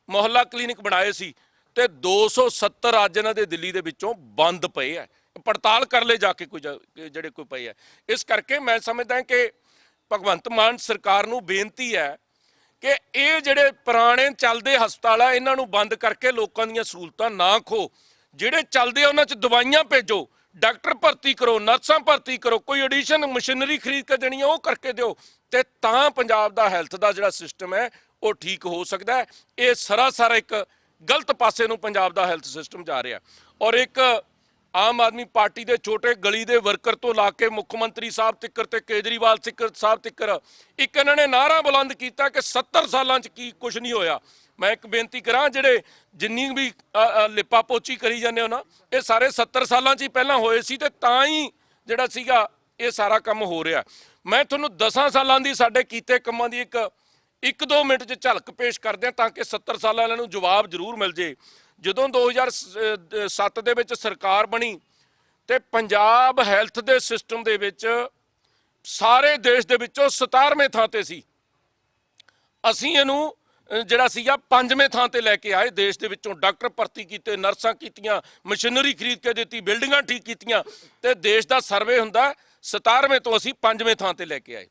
Speaker 1: ਮੁਹੱਲਾ ਕਲੀਨਿਕ ਬਣਾਏ ਸੀ ਤੇ 270 ਅੱਜ ਇਹਨਾਂ ਦੇ ਦਿੱਲੀ ਦੇ ਵਿੱਚੋਂ ਬੰਦ ਪਏ ਆ। ਪੜਤਾਲ ਕਰ ਲੈ ਜਾ ਕੇ ਕੋਈ ਜਿਹੜੇ ਕੋਈ ਪਏ ਆ। ਇਸ ਕਰਕੇ ਮੈਂ ਸਮਝਦਾ ਕਿ ਭਗਵੰਤ ਮਾਨ ਸਰਕਾਰ ਨੂੰ ਬੇਨਤੀ ਹੈ ਕਿ ਇਹ ਜਿਹੜੇ ਪੁਰਾਣੇ ਚੱਲਦੇ ਹਸਪਤਾਲ ਆ ਇਹਨਾਂ ਨੂੰ ਬੰਦ ਕਰਕੇ ਲੋਕਾਂ ਦੀਆਂ ਸਹੂਲਤਾਂ ਨਾ ਖੋ। ਜਿਹੜੇ ਚੱਲਦੇ ਆ ਉਹਨਾਂ 'ਚ ਦਵਾਈਆਂ ਭੇਜੋ, ਡਾਕਟਰ ਭਰਤੀ ਕਰੋ, ਨਰਸਾਂ ਭਰਤੀ ਕਰੋ, ਕੋਈ ਐਡੀਸ਼ਨ ਮਸ਼ੀਨਰੀ ਖਰੀਦ ਕੇ ਦੇਣੀ ਆ ਉਹ ਕਰਕੇ ਦਿਓ, ਤੇ ਤਾਂ ਪੰਜਾਬ ਦਾ ਹੈਲਥ ਦਾ ਜਿਹੜਾ ਸਿਸਟਮ ਹੈ ਉਹ ਠੀਕ ਹੋ ਸਕਦਾ ਹੈ। ਇਹ ਸਰਾਸਰ ਇੱਕ ਗਲਤ ਪਾਸੇ ਨੂੰ ਪੰਜਾਬ ਦਾ ਹੈਲਥ ਸਿਸਟਮ ਜਾ ਰਿਹਾ। ਔਰ ਇੱਕ ਆਮ ਆਦਮੀ ਪਾਰਟੀ ਦੇ ਛੋਟੇ ਗਲੀ ਦੇ ਵਰਕਰ ਤੋਂ ਲਾ ਕੇ ਮੁੱਖ ਮੰਤਰੀ ਸਾਹਿਬ ਤੱਕਰ ਤੇ ਕੇਜਰੀਵਾਲ ਸਾਹਿਬ ਤੱਕਰ ਇੱਕ ਇਹਨਾਂ ਨੇ ਨਾਅਰਾ ਬੁਲੰਦ ਕੀਤਾ ਕਿ 70 ਸਾਲਾਂ 'ਚ ਕੀ ਕੁਝ ਨਹੀਂ ਹੋਇਆ। ਮੈਂ ਇੱਕ ਬੇਨਤੀ ਕਰਾਂ, ਜਿਹੜੇ ਜਿੰਨੀ ਵੀ ਲਿਪਾ ਪੋਚੀ ਕਰੀ ਜਾਂਦੇ ਹੋ ਨਾ, ਇਹ ਸਾਰੇ 70 ਸਾਲਾਂ 'ਚ ਹੀ ਪਹਿਲਾਂ ਹੋਏ ਸੀ ਤੇ ਤਾਂ ਹੀ ਜਿਹੜਾ ਸੀਗਾ ਇਹ ਸਾਰਾ ਕੰਮ ਹੋ ਰਿਹਾ। ਮੈਂ ਤੁਹਾਨੂੰ 10 ਸਾਲਾਂ ਦੀ ਸਾਡੇ ਕੀਤੇ ਕੰਮਾਂ ਦੀ ਇੱਕ 2 ਮਿੰਟ 'ਚ ਝਲਕ ਪੇਸ਼ ਕਰਦੇ ਹਾਂ ਤਾਂ ਕਿ 70 ਸਾਲਾਂ ਵਾਲਿਆਂ ਨੂੰ ਜਵਾਬ ਜ਼ਰੂਰ ਮਿਲ ਜੇ। ਜਦੋਂ 2007 ਦੇ ਵਿੱਚ ਸਰਕਾਰ ਬਣੀ ਤੇ ਪੰਜਾਬ ਹੈਲਥ ਦੇ ਸਿਸਟਮ ਦੇ ਵਿੱਚ ਸਾਰੇ ਦੇਸ਼ ਦੇ ਵਿੱਚੋਂ 17ਵੇਂ ਥਾਂ ਤੇ ਸੀ। ਅਸੀਂ ਇਹਨੂੰ ਜਿਹੜਾ ਸੀਗਾ 5ਵੇਂ ਥਾਂ ਤੇ ਲੈ ਕੇ ਆਏ। ਦੇਸ਼ ਦੇ ਵਿੱਚੋਂ ਡਾਕਟਰ ਭਰਤੀ ਕੀਤੇ, ਨਰਸਾਂ ਕੀਤੀਆਂ, ਮਸ਼ੀਨਰੀ ਖਰੀਦ ਕੇ ਦਿੱਤੀ, ਬਿਲਡਿੰਗਾਂ ਠੀਕ ਕੀਤੀਆਂ, ਤੇ ਦੇਸ਼ ਦਾ ਸਰਵੇ ਹੁੰਦਾ 17ਵੇਂ ਤੋਂ ਅਸੀਂ 5ਵੇਂ ਥਾਂ ਤੇ ਲੈ ਕੇ ਆਏ।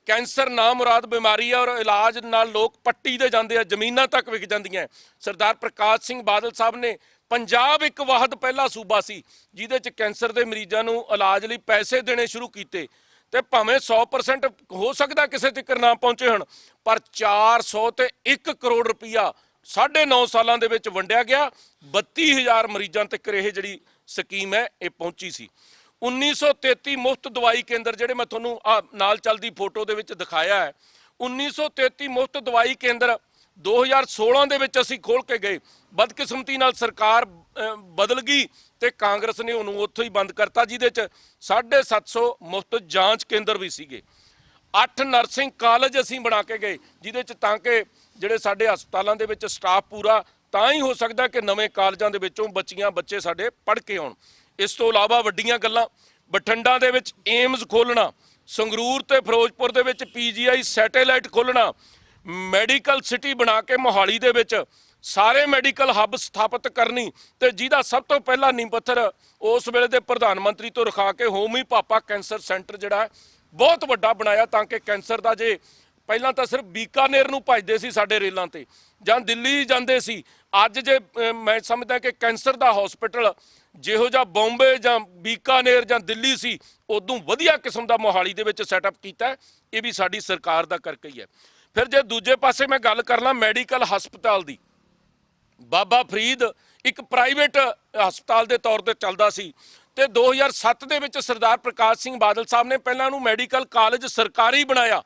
Speaker 1: ਕੈਂਸਰ ਨਾ ਮੁਰਾਦ ਬਿਮਾਰੀ ਹੈ ਔਰ ਇਲਾਜ ਨਾਲ ਲੋਕ ਪੱਟੀ ਦੇ ਜਾਂਦੇ ਆ, ਜ਼ਮੀਨਾਂ ਤੱਕ ਵਿਕ ਜਾਂਦੀਆਂ। ਸਰਦਾਰ ਪ੍ਰਕਾਸ਼ ਸਿੰਘ ਬਾਦਲ ਸਾਹਿਬ ਨੇ ਪੰਜਾਬ ਇੱਕ ਵਾਹਦ ਪਹਿਲਾ ਸੂਬਾ ਸੀ ਜਿਹਦੇ 'ਚ ਕੈਂਸਰ ਦੇ ਮਰੀਜ਼ਾਂ ਨੂੰ ਇਲਾਜ ਲਈ ਪੈਸੇ ਦੇਣੇ ਸ਼ੁਰੂ ਕੀਤੇ। ਤੇ ਭਾਵੇਂ 100% ਹੋ ਸਕਦਾ ਕਿਸੇ ਤੱਕ ਨਾ ਪਹੁੰਚੇ ਹੁਣ, ਪਰ 400 ਤੇ 1 ਕਰੋੜ ਰੁਪਈਆ 9.5 ਸਾਲਾਂ ਦੇ ਵਿੱਚ ਵੰਡਿਆ ਗਿਆ। 32,000 ਮਰੀਜ਼ਾਂ ਤੱਕ ਇਹ ਜਿਹੜੀ ਸਕੀਮ ਹੈ ਇਹ ਪਹੁੰਚੀ ਸੀ। 1933 ਮੁਫਤ ਦਵਾਈ ਕੇਂਦਰ, ਜਿਹੜੇ ਮੈਂ ਤੁਹਾਨੂੰ ਨਾਲ ਚੱਲਦੀ ਫੋਟੋ ਦੇ ਵਿੱਚ ਦਿਖਾਇਆ ਹੈ, 1933 ਮੁਫਤ ਦਵਾਈ ਕੇਂਦਰ 2016 ਦੇ ਵਿੱਚ ਅਸੀਂ ਖੋਲ ਕੇ ਗਏ। ਬਦਕਿਸਮਤੀ ਨਾਲ ਸਰਕਾਰ ਬਦਲ ਗਈ ਤੇ ਕਾਂਗਰਸ ਨੇ ਉਹਨੂੰ ਉੱਥੋਂ ਹੀ ਬੰਦ ਕਰਤਾ, ਜਿਹਦੇ 'ਚ 750 ਮੁਫਤ ਜਾਂਚ ਕੇਂਦਰ ਵੀ ਸੀਗੇ। 8 ਨਰਸਿੰਗ ਕਾਲਜ ਅਸੀਂ ਬਣਾ ਕੇ ਗਏ, ਜਿਹਦੇ 'ਚ ਤਾਂ ਕਿ ਜਿਹੜੇ ਸਾਡੇ ਹਸਪਤਾਲਾਂ ਦੇ ਵਿੱਚ ਸਟਾਫ ਪੂਰਾ ਤਾਂ ਹੀ ਹੋ ਸਕਦਾ ਕਿ ਨਵੇਂ ਕਾਲਜਾਂ ਦੇ ਵਿੱਚੋਂ ਬੱਚੇ ਸਾਡੇ ਪੜ੍ਹ ਕੇ ਆਉਣ। ਇਸ ਤੋਂ ਇਲਾਵਾ ਵੱਡੀਆਂ ਗੱਲਾਂ, ਬਠਿੰਡਾ ਦੇ ਵਿੱਚ ਏਮਜ਼ ਖੋਲ੍ਹਣਾ, ਸੰਗਰੂਰ ਤੇ ਫਿਰੋਜ਼ਪੁਰ ਦੇ ਵਿੱਚ PGI ਸੈਟੇਲਾਈਟ ਖੋਲ੍ਹਣਾ, ਮੈਡੀਕਲ ਸਿਟੀ ਬਣਾ ਕੇ ਮੋਹਾਲੀ ਦੇ ਵਿੱਚ ਸਾਰੇ ਮੈਡੀਕਲ ਹੱਬ ਸਥਾਪਿਤ ਕਰਨੀ, ਤੇ ਜਿਹਦਾ ਸਭ ਤੋਂ ਪਹਿਲਾ ਨੀਂਹ ਪੱਥਰ ਉਸ ਵੇਲੇ ਦੇ ਪ੍ਰਧਾਨ ਮੰਤਰੀ ਤੋਂ ਰਖਾ ਕੇ ਹੋਮੀ ਭਾਪਾ ਕੈਂਸਰ ਸੈਂਟਰ ਜਿਹੜਾ ਬਹੁਤ ਵੱਡਾ ਬਣਾਇਆ, ਤਾਂ ਕਿ ਕੈਂਸਰ ਦਾ ਜੇ ਪਹਿਲਾਂ ਤਾਂ ਸਿਰਫ ਬੀਕਾਨੇਰ ਨੂੰ ਭਜਦੇ ਸੀ ਸਾਡੇ ਰੇਲਾਂ ਤੇ ਜਾਂ ਦਿੱਲੀ ਜਾਂਦੇ ਸੀ, ਅੱਜ ਜੇ ਮੈਂ ਸਮਝਦਾ ਕਿ ਕੈਂਸਰ ਦਾ ਹਸਪੀਟਲ ਜਿਹੋ ਜਿਹਾ ਬੰਬੇ ਜਾਂ ਬੀਕਾਨੇਰ ਜਾਂ ਦਿੱਲੀ ਸੀ, ਉਦੋਂ ਵਧੀਆ ਕਿਸਮ ਦਾ ਮੋਹਾਲੀ ਦੇ ਵਿੱਚ ਸੈਟਅਪ ਕੀਤਾ। ਇਹ ਵੀ ਸਾਡੀ ਸਰਕਾਰ ਦਾ ਕਰਕੇ ਹੀ ਹੈ। ਫਿਰ ਜੇ ਦੂਜੇ ਪਾਸੇ ਮੈਂ ਗੱਲ ਕਰ ਲਾਂ ਮੈਡੀਕਲ ਹਸਪਤਾਲ ਦੀ, ਬਾਬਾ ਫਰੀਦ ਇੱਕ ਪ੍ਰਾਈਵੇਟ ਹਸਪਤਾਲ ਦੇ ਤੌਰ ਤੇ ਚੱਲਦਾ ਸੀ, ਤੇ 2007 ਦੇ ਵਿੱਚ ਸਰਦਾਰ ਪ੍ਰਕਾਸ਼ ਸਿੰਘ ਬਾਦਲ ਸਾਹਿਬ ਨੇ ਪਹਿਲਾਂ ਉਹਨੂੰ ਮੈਡੀਕਲ ਕਾਲਜ ਸਰਕਾਰੀ ਬਣਾਇਆ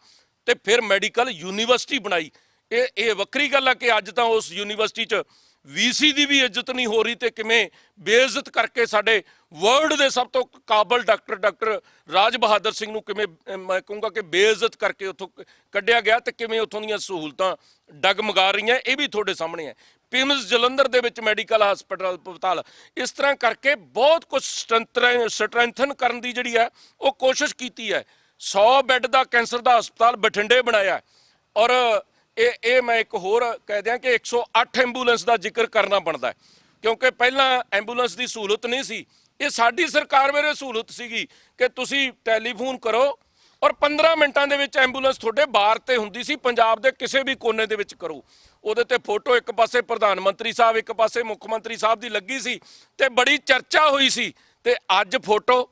Speaker 1: ਤੇ ਫਿਰ ਮੈਡੀਕਲ ਯੂਨੀਵਰਸਿਟੀ ਬਣਾਈ। ਇਹ ਵੱਖਰੀ ਗੱਲ ਹੈ ਕਿ ਅੱਜ ਤਾਂ ਉਸ ਯੂਨੀਵਰਸਿਟੀ 'ਚ VC ਦੀ ਵੀ ਇੱਜ਼ਤ ਨਹੀਂ ਹੋ ਰਹੀ, ਤੇ ਕਿਵੇਂ ਬੇਇੱਜ਼ਤ ਕਰਕੇ ਸਾਡੇ ਵਰਲਡ ਦੇ ਸਭ ਤੋਂ ਕਾਬਲ ਡਾਕਟਰ ਰਾਜ ਬਹਾਦਰ ਸਿੰਘ ਨੂੰ ਕਿਵੇਂ ਮੈਂ ਕਹੂੰਗਾ ਕਿ ਬੇਇੱਜ਼ਤ ਕਰਕੇ ਉੱਥੋਂ ਕੱਢਿਆ ਗਿਆ, ਤੇ ਕਿਵੇਂ ਉੱਥੋਂ ਦੀਆਂ ਸਹੂਲਤਾਂ ਡਗਮਗਾ ਰਹੀਆਂ, ਇਹ ਵੀ ਤੁਹਾਡੇ ਸਾਹਮਣੇ ਹੈ। ਪਿਮਸ ਜਲੰਧਰ ਦੇ ਵਿੱਚ ਮੈਡੀਕਲ ਹਸਪਤਾਲ, ਇਸ ਤਰ੍ਹਾਂ ਕਰਕੇ ਬਹੁਤ ਕੁਝ ਸਟਰੈਂਥਨ ਕਰਨ ਦੀ ਜਿਹੜੀ ਹੈ ਉਹ ਕੋਸ਼ਿਸ਼ ਕੀਤੀ ਹੈ। 100 ਬੈੱਡ ਦਾ ਕੈਂਸਰ ਦਾ ਹਸਪਤਾਲ ਬਠਿੰਡੇ ਬਣਾਇਆ, ਔਰ ਇਹ ਮੈਂ ਇੱਕ ਹੋਰ ਕਹਿ ਦਿਆਂ ਕਿ 108 ਐਂਬੂਲੈਂਸ ਦਾ ਜ਼ਿਕਰ ਕਰਨਾ ਬਣਦਾ ਹੈ, ਕਿਉਂਕਿ ਪਹਿਲਾਂ ਐਂਬੂਲੈਂਸ ਦੀ ਸਹੂਲਤ ਨਹੀਂ ਸੀ। ਇਹ ਸਾਡੀ ਸਰਕਾਰ ਵੇਲੇ ਸਹੂਲਤ ਸੀਗੀ ਕਿ ਤੁਸੀਂ ਟੈਲੀਫੋਨ ਕਰੋ ਔਰ 15 ਮਿੰਟਾਂ ਦੇ ਵਿੱਚ ਐਂਬੂਲੈਂਸ ਤੁਹਾਡੇ ਬਾਰ ਤੇ ਹੁੰਦੀ ਸੀ, ਪੰਜਾਬ ਦੇ ਕਿਸੇ ਵੀ ਕੋਨੇ ਦੇ ਵਿੱਚ ਕਰੋ। ਉਹਦੇ ਤੇ ਫੋਟੋ ਇੱਕ ਪਾਸੇ ਪ੍ਰਧਾਨ ਮੰਤਰੀ ਸਾਹਿਬ, ਇੱਕ ਪਾਸੇ ਮੁੱਖ ਮੰਤਰੀ ਸਾਹਿਬ ਦੀ ਲੱਗੀ ਸੀ ਤੇ ਬੜੀ ਚਰਚਾ ਹੋਈ ਸੀ। ਤੇ ਅੱਜ ਫੋਟੋ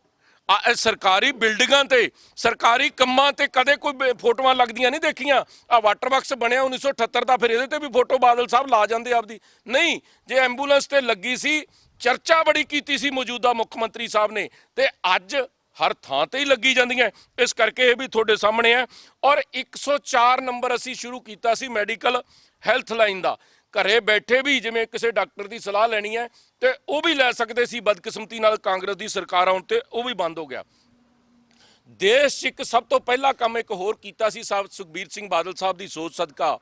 Speaker 1: ਸਰਕਾਰੀ ਬਿਲਡਿੰਗਾਂ ਤੇ, ਸਰਕਾਰੀ ਕੰਮਾਂ ਤੇ ਕਦੇ ਕੋਈ ਫੋਟੋਆਂ ਲੱਗਦੀਆਂ ਨਹੀਂ ਦੇਖੀਆਂ। ਵਾਟਰ ਬਾਕਸ ਬਣਿਆ 1978 ਦਾ, ਫਿਰ ਇਹਦੇ ਤੇ ਵੀ ਫੋਟੋ ਬਾਦਲ ਸਾਹਿਬ ਲਾ ਜਾਂਦੇ ਆਪਦੀ। ਨਹੀਂ, ਜੇ ਐਂਬੂਲੈਂਸ ਤੇ ਲੱਗੀ ਸੀ, ਚਰਚਾ ਬੜੀ ਕੀਤੀ ਸੀ ਮੌਜੂਦਾ ਮੁੱਖ ਮੰਤਰੀ ਸਾਹਿਬ ਨੇ, ਤੇ ਅੱਜ ਹਰ ਥਾਂ ਤੇ ਹੀ ਲੱਗੀ ਜਾਂਦੀਆਂ। ਇਸ ਕਰਕੇ ਇਹ ਵੀ ਤੁਹਾਡੇ ਸਾਹਮਣੇ ਹੈ। ਔਰ 104 ਨੰਬਰ ਅਸੀਂ ਸ਼ੁਰੂ ਕੀਤਾ ਸੀ ਮੈਡੀਕਲ ਹੈਲਥ ਲਾਈਨ ਦਾ। ਘਰੇ ਬੈਠੇ ਵੀ ਜਿਵੇਂ ਕਿਸੇ ਡਾਕਟਰ ਦੀ ਸਲਾਹ ਲੈਣੀ ਹੈ ਤੇ ਉਹ ਵੀ ਲੈ ਸਕਦੇ ਸੀ, ਬਦਕਿਸਮਤੀ ਨਾਲ ਕਾਂਗਰਸ ਦੀ ਸਰਕਾਰ ਆਉਣ ਤੇ ਉਹ ਵੀ ਬੰਦ ਹੋ ਗਿਆ। ਦੇਸ਼ 'ਚ ਇੱਕ ਸਭ ਤੋਂ ਪਹਿਲਾ ਕੰਮ ਇੱਕ ਹੋਰ ਕੀਤਾ ਸੀ ਸੁਖਬੀਰ ਸਿੰਘ ਬਾਦਲ ਸਾਹਿਬ ਦੀ ਸੋਚ ਸਦਕਾ,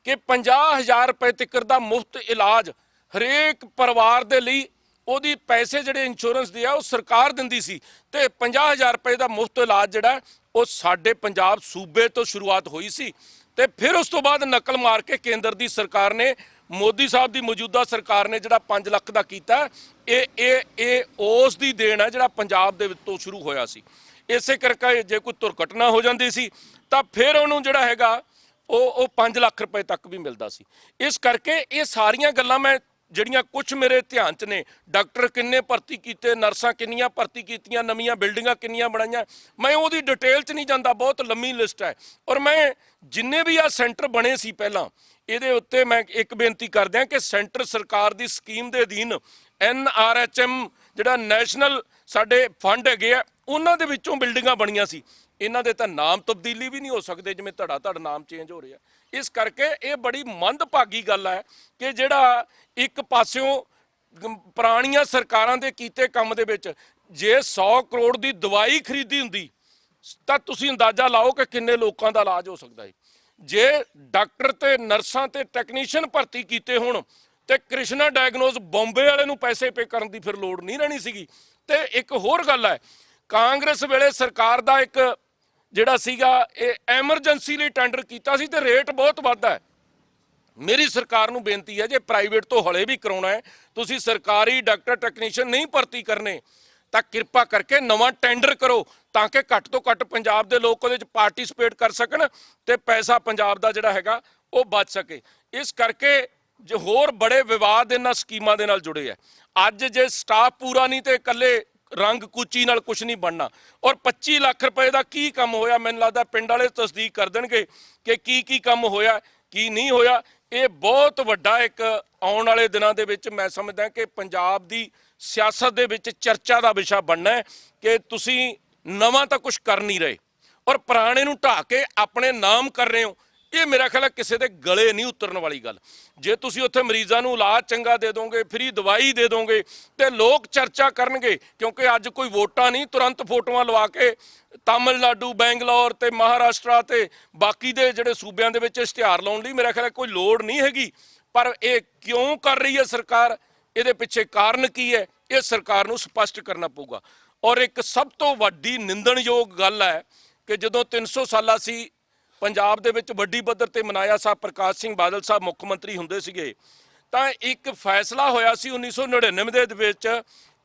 Speaker 1: ਕਿ 50,000 ਰੁਪਏ ਤੱਕ ਦਾ ਮੁਫਤ ਇਲਾਜ ਹਰੇਕ ਪਰਿਵਾਰ ਦੇ ਲਈ, ਉਹਦੀ ਪੈਸੇ ਜਿਹੜੇ ਇੰਸ਼ੋਰੈਂਸ ਦੇ ਆ ਉਹ ਸਰਕਾਰ ਦਿੰਦੀ ਸੀ, ਤੇ 50,000 ਰੁਪਏ ਦਾ ਮੁਫਤ ਇਲਾਜ ਜਿਹੜਾ ਉਹ ਸਾਡੇ ਪੰਜਾਬ ਸੂਬੇ ਤੋਂ ਸ਼ੁਰੂਆਤ ਹੋਈ ਸੀ। ਤੇ ਫਿਰ ਉਸ ਤੋਂ ਬਾਅਦ ਨਕਲ ਮਾਰ ਕੇ ਕੇਂਦਰ ਦੀ ਸਰਕਾਰ ਨੇ, ਮੋਦੀ ਸਾਹਿਬ ਦੀ ਮੌਜੂਦਾ ਸਰਕਾਰ ਨੇ ਜਿਹੜਾ 5 ਲੱਖ ਦਾ ਕੀਤਾ, ਇਹ ਉਸ ਦੀ ਦੇਣ ਹੈ ਜਿਹੜਾ ਪੰਜਾਬ ਦੇ ਵਿੱਚੋਂ ਸ਼ੁਰੂ ਹੋਇਆ ਸੀ। ਇਸੇ ਕਰਕੇ ਜੇ ਕੋਈ ਦੁਰਘਟਨਾ ਹੋ ਜਾਂਦੀ ਸੀ ਤਾਂ ਫਿਰ ਉਹਨੂੰ ਜਿਹੜਾ ਹੈਗਾ ਉਹ 5 ਲੱਖ ਰੁਪਏ ਤੱਕ ਵੀ ਮਿਲਦਾ ਸੀ। ਇਸ ਕਰਕੇ ਇਹ ਸਾਰੀਆਂ ਗੱਲਾਂ ਮੈਂ ਜਿਹੜੀਆਂ ਕੁਝ ਮੇਰੇ ਧਿਆਨ 'ਚ ਨੇ, ਡਾਕਟਰ ਕਿੰਨੇ ਭਰਤੀ ਕੀਤੇ, ਨਰਸਾਂ ਕਿੰਨੀਆਂ ਭਰਤੀ ਕੀਤੀਆਂ, ਨਵੀਆਂ ਬਿਲਡਿੰਗਾਂ ਕਿੰਨੀਆਂ ਬਣਾਈਆਂ, ਮੈਂ ਉਹਦੀ ਡਿਟੇਲ 'ਚ ਨਹੀਂ ਜਾਂਦਾ, ਬਹੁਤ ਲੰਮੀ ਲਿਸਟ ਹੈ। ਔਰ ਮੈਂ ਜਿੰਨੇ ਵੀ ਆ ਸੈਂਟਰ ਬਣੇ ਸੀ ਪਹਿਲਾਂ, ਇਹਦੇ ਉੱਤੇ ਮੈਂ ਇੱਕ ਬੇਨਤੀ ਕਰਦਿਆਂ ਕਿ ਸੈਂਟਰ ਸਰਕਾਰ ਦੀ ਸਕੀਮ ਦੇ ਅਧੀਨ NRHM ਜਿਹੜਾ ਨੈਸ਼ਨਲ ਸਾਡੇ ਫੰਡ ਹੈਗੇ ਆ, ਉਹਨਾਂ ਦੇ ਵਿੱਚੋਂ ਬਿਲਡਿੰਗਾਂ ਬਣੀਆਂ ਸੀ। ਇਹਨਾਂ ਦੇ ਤਾਂ ਨਾਮ ਤਬਦੀਲੀ ਵੀ ਨਹੀਂ ਹੋ ਸਕਦੇ, ਜਿਵੇਂ ਧੜਾ ਨਾਮ ਚੇਂਜ ਹੋ ਰਿਹਾ। ਇਸ ਕਰਕੇ ਇਹ ਬੜੀ ਮੰਦਭਾਗੀ ਗੱਲ ਹੈ ਕਿ ਜਿਹੜਾ ਇੱਕ ਪਾਸਿਓਂ ਪੁਰਾਣੀਆਂ ਸਰਕਾਰਾਂ ਦੇ ਕੀਤੇ ਕੰਮ ਦੇ ਵਿੱਚ ਜੇ 100 ਕਰੋੜ ਦੀ ਦਵਾਈ ਖਰੀਦੀ ਹੁੰਦੀ ਤਾਂ ਤੁਸੀਂ ਅੰਦਾਜ਼ਾ ਲਾਓ ਕਿ ਕਿੰਨੇ ਲੋਕਾਂ ਦਾ ਇਲਾਜ ਹੋ ਸਕਦਾ ਹੈ। ਜੇ ਡਾਕਟਰ ਤੇ ਨਰਸਾਂ ਤੇ ਟੈਕਨੀਸ਼ੀਅਨ ਭਰਤੀ ਕੀਤੇ ਹੋਣ ਤੇ ਕ੍ਰਿਸ਼ਨਾ ਡਾਇਗਨੋਸ ਬੰਬੇ ਵਾਲੇ ਨੂੰ ਪੈਸੇ ਪੇ ਕਰਨ ਦੀ ਫਿਰ ਲੋੜ ਨਹੀਂ ਰਹਿਣੀ ਸੀਗੀ। ਤੇ ਇੱਕ ਹੋਰ ਗੱਲ ਹੈ, ਕਾਂਗਰਸ ਵੇਲੇ ਸਰਕਾਰ ਦਾ ਇੱਕ ਜਿਹੜਾ ਸੀਗਾ ਇਹ ਐਮਰਜੈਂਸੀ ਲਈ ਟੈਂਡਰ ਕੀਤਾ ਸੀ ਤੇ ਰੇਟ ਬਹੁਤ ਵੱਧ ਹੈ। ਮੇਰੀ ਸਰਕਾਰ ਨੂੰ ਬੇਨਤੀ ਹੈ, ਜੇ ਪ੍ਰਾਈਵੇਟ ਤੋਂ ਹਲੇ ਵੀ ਕਰਾਉਣਾ ਹੈ, ਤੁਸੀਂ ਸਰਕਾਰੀ ਡਾਕਟਰ ਟੈਕਨੀਸ਼ੀਅਨ ਨਹੀਂ ਭਰਤੀ ਕਰਨੇ ਤਾਂ ਕਿਰਪਾ ਕਰਕੇ ਨਵਾਂ ਟੈਂਡਰ ਕਰੋ, ਤਾਂ ਕਿ ਘੱਟ ਤੋਂ ਘੱਟ ਪੰਜਾਬ ਦੇ ਲੋਕ ਉਹਦੇ ਵਿੱਚ ਪਾਰਟਿਸਿਪੇਟ ਕਰ ਸਕਣ ਤੇ ਪੈਸਾ ਪੰਜਾਬ ਦਾ ਜਿਹੜਾ ਹੈਗਾ ਉਹ ਬਚ ਸਕੇ। ਇਸ ਕਰਕੇ ਜੋ ਹੋਰ ਬੜੇ ਵਿਵਾਦ ਇਹਨਾਂ ਸਕੀਮਾਂ ਦੇ ਨਾਲ ਜੁੜੇ ਆ। ਅੱਜ ਜੇ ਸਟਾਫ ਪੂਰਾ ਨਹੀਂ ਤੇ ਇਕੱਲੇ ਰੰਗ ਕੁਚੀ ਨਾਲ ਕੁਝ ਨਹੀਂ ਬਣਨਾ। ਔਰ 25 ਲੱਖ ਰੁਪਏ ਦਾ ਕੀ ਕੰਮ ਹੋਇਆ, ਮੈਨੂੰ ਲੱਗਦਾ ਪਿੰਡ ਵਾਲੇ ਤਸਦੀਕ ਕਰ ਦੇਣਗੇ ਕਿ ਕੀ ਕੰਮ ਹੋਇਆ ਕੀ ਨਹੀਂ ਹੋਇਆ। ਇਹ ਬਹੁਤ ਵੱਡਾ ਇੱਕ ਆਉਣ ਵਾਲੇ ਦਿਨਾਂ ਦੇ ਵਿੱਚ ਮੈਂ ਸਮਝਦਾ ਕਿ ਪੰਜਾਬ ਦੀ ਸਿਆਸਤ ਦੇ ਵਿੱਚ ਚਰਚਾ ਦਾ ਵਿਸ਼ਾ ਬਣਨਾ ਹੈ ਕਿ ਤੁਸੀਂ ਨਵਾਂ ਤਾਂ ਕੁਝ ਕਰ ਨਹੀਂ ਰਹੇ ਔਰ ਪੁਰਾਣੇ ਨੂੰ ਢਾਹ ਕੇ ਆਪਣੇ ਨਾਮ ਕਰ ਰਹੇ ਹੋ। ਇਹ ਮੇਰਾ ਖਿਆਲ ਹੈ ਕਿਸੇ ਦੇ ਗਲੇ ਨਹੀਂ ਉਤਰਨ ਵਾਲੀ ਗੱਲ। ਜੇ ਤੁਸੀਂ ਉੱਥੇ ਮਰੀਜ਼ਾਂ ਨੂੰ ਇਲਾਜ ਚੰਗਾ ਦੇ ਦੋਗੇ, ਫ੍ਰੀ ਦਵਾਈ ਦੇ ਦੋਗੇ ਤੇ ਲੋਕ ਚਰਚਾ ਕਰਨਗੇ, ਕਿਉਂਕਿ ਅੱਜ ਕੋਈ ਵੋਟਾਂ ਨਹੀਂ ਤੁਰੰਤ ਫੋਟੋਆਂ ਲਵਾ ਕੇ ਤਾਮਿਲਨਾਡੂ, ਬੈਂਗਲੌਰ ਤੇ ਮਹਾਰਾਸ਼ਟਰ ਤੇ ਬਾਕੀ ਦੇ ਜਿਹੜੇ ਸੂਬਿਆਂ ਦੇ ਵਿੱਚ ਇਸ਼ਤਿਹਾਰ ਲਾਉਣ ਲਈ ਮੇਰਾ ਖਿਆਲ ਹੈ ਕੋਈ ਲੋੜ ਨਹੀਂ ਹੈਗੀ। ਪਰ ਇਹ ਕਿਉਂ ਕਰ ਰਹੀ ਹੈ ਸਰਕਾਰ, ਇਹਦੇ ਪਿੱਛੇ ਕਾਰਨ ਕੀ ਹੈ, ਇਹ ਸਰਕਾਰ ਨੂੰ ਸਪਸ਼ਟ ਕਰਨਾ ਪਊਗਾ। ਔਰ ਇੱਕ ਸਭ ਤੋਂ ਵੱਡੀ ਨਿੰਦਣਯੋਗ ਗੱਲ ਹੈ ਕਿ ਜਦੋਂ 300 ਸਾਲਾ ਸੀ ਪੰਜਾਬ ਦੇ ਵਿੱਚ ਵੱਡੀ ਪੱਧਰ ਤੇ ਮਨਾਇਆ ਸਾਹਿਬ ਪ੍ਰਕਾਸ਼ ਸਿੰਘ ਬਾਦਲ ਸਾਹਿਬ ਮੁੱਖ ਮੰਤਰੀ ਹੁੰਦੇ ਸੀਗੇ, ਤਾਂ ਇੱਕ ਫੈਸਲਾ ਹੋਇਆ ਸੀ 1999 ਦੇ ਵਿੱਚ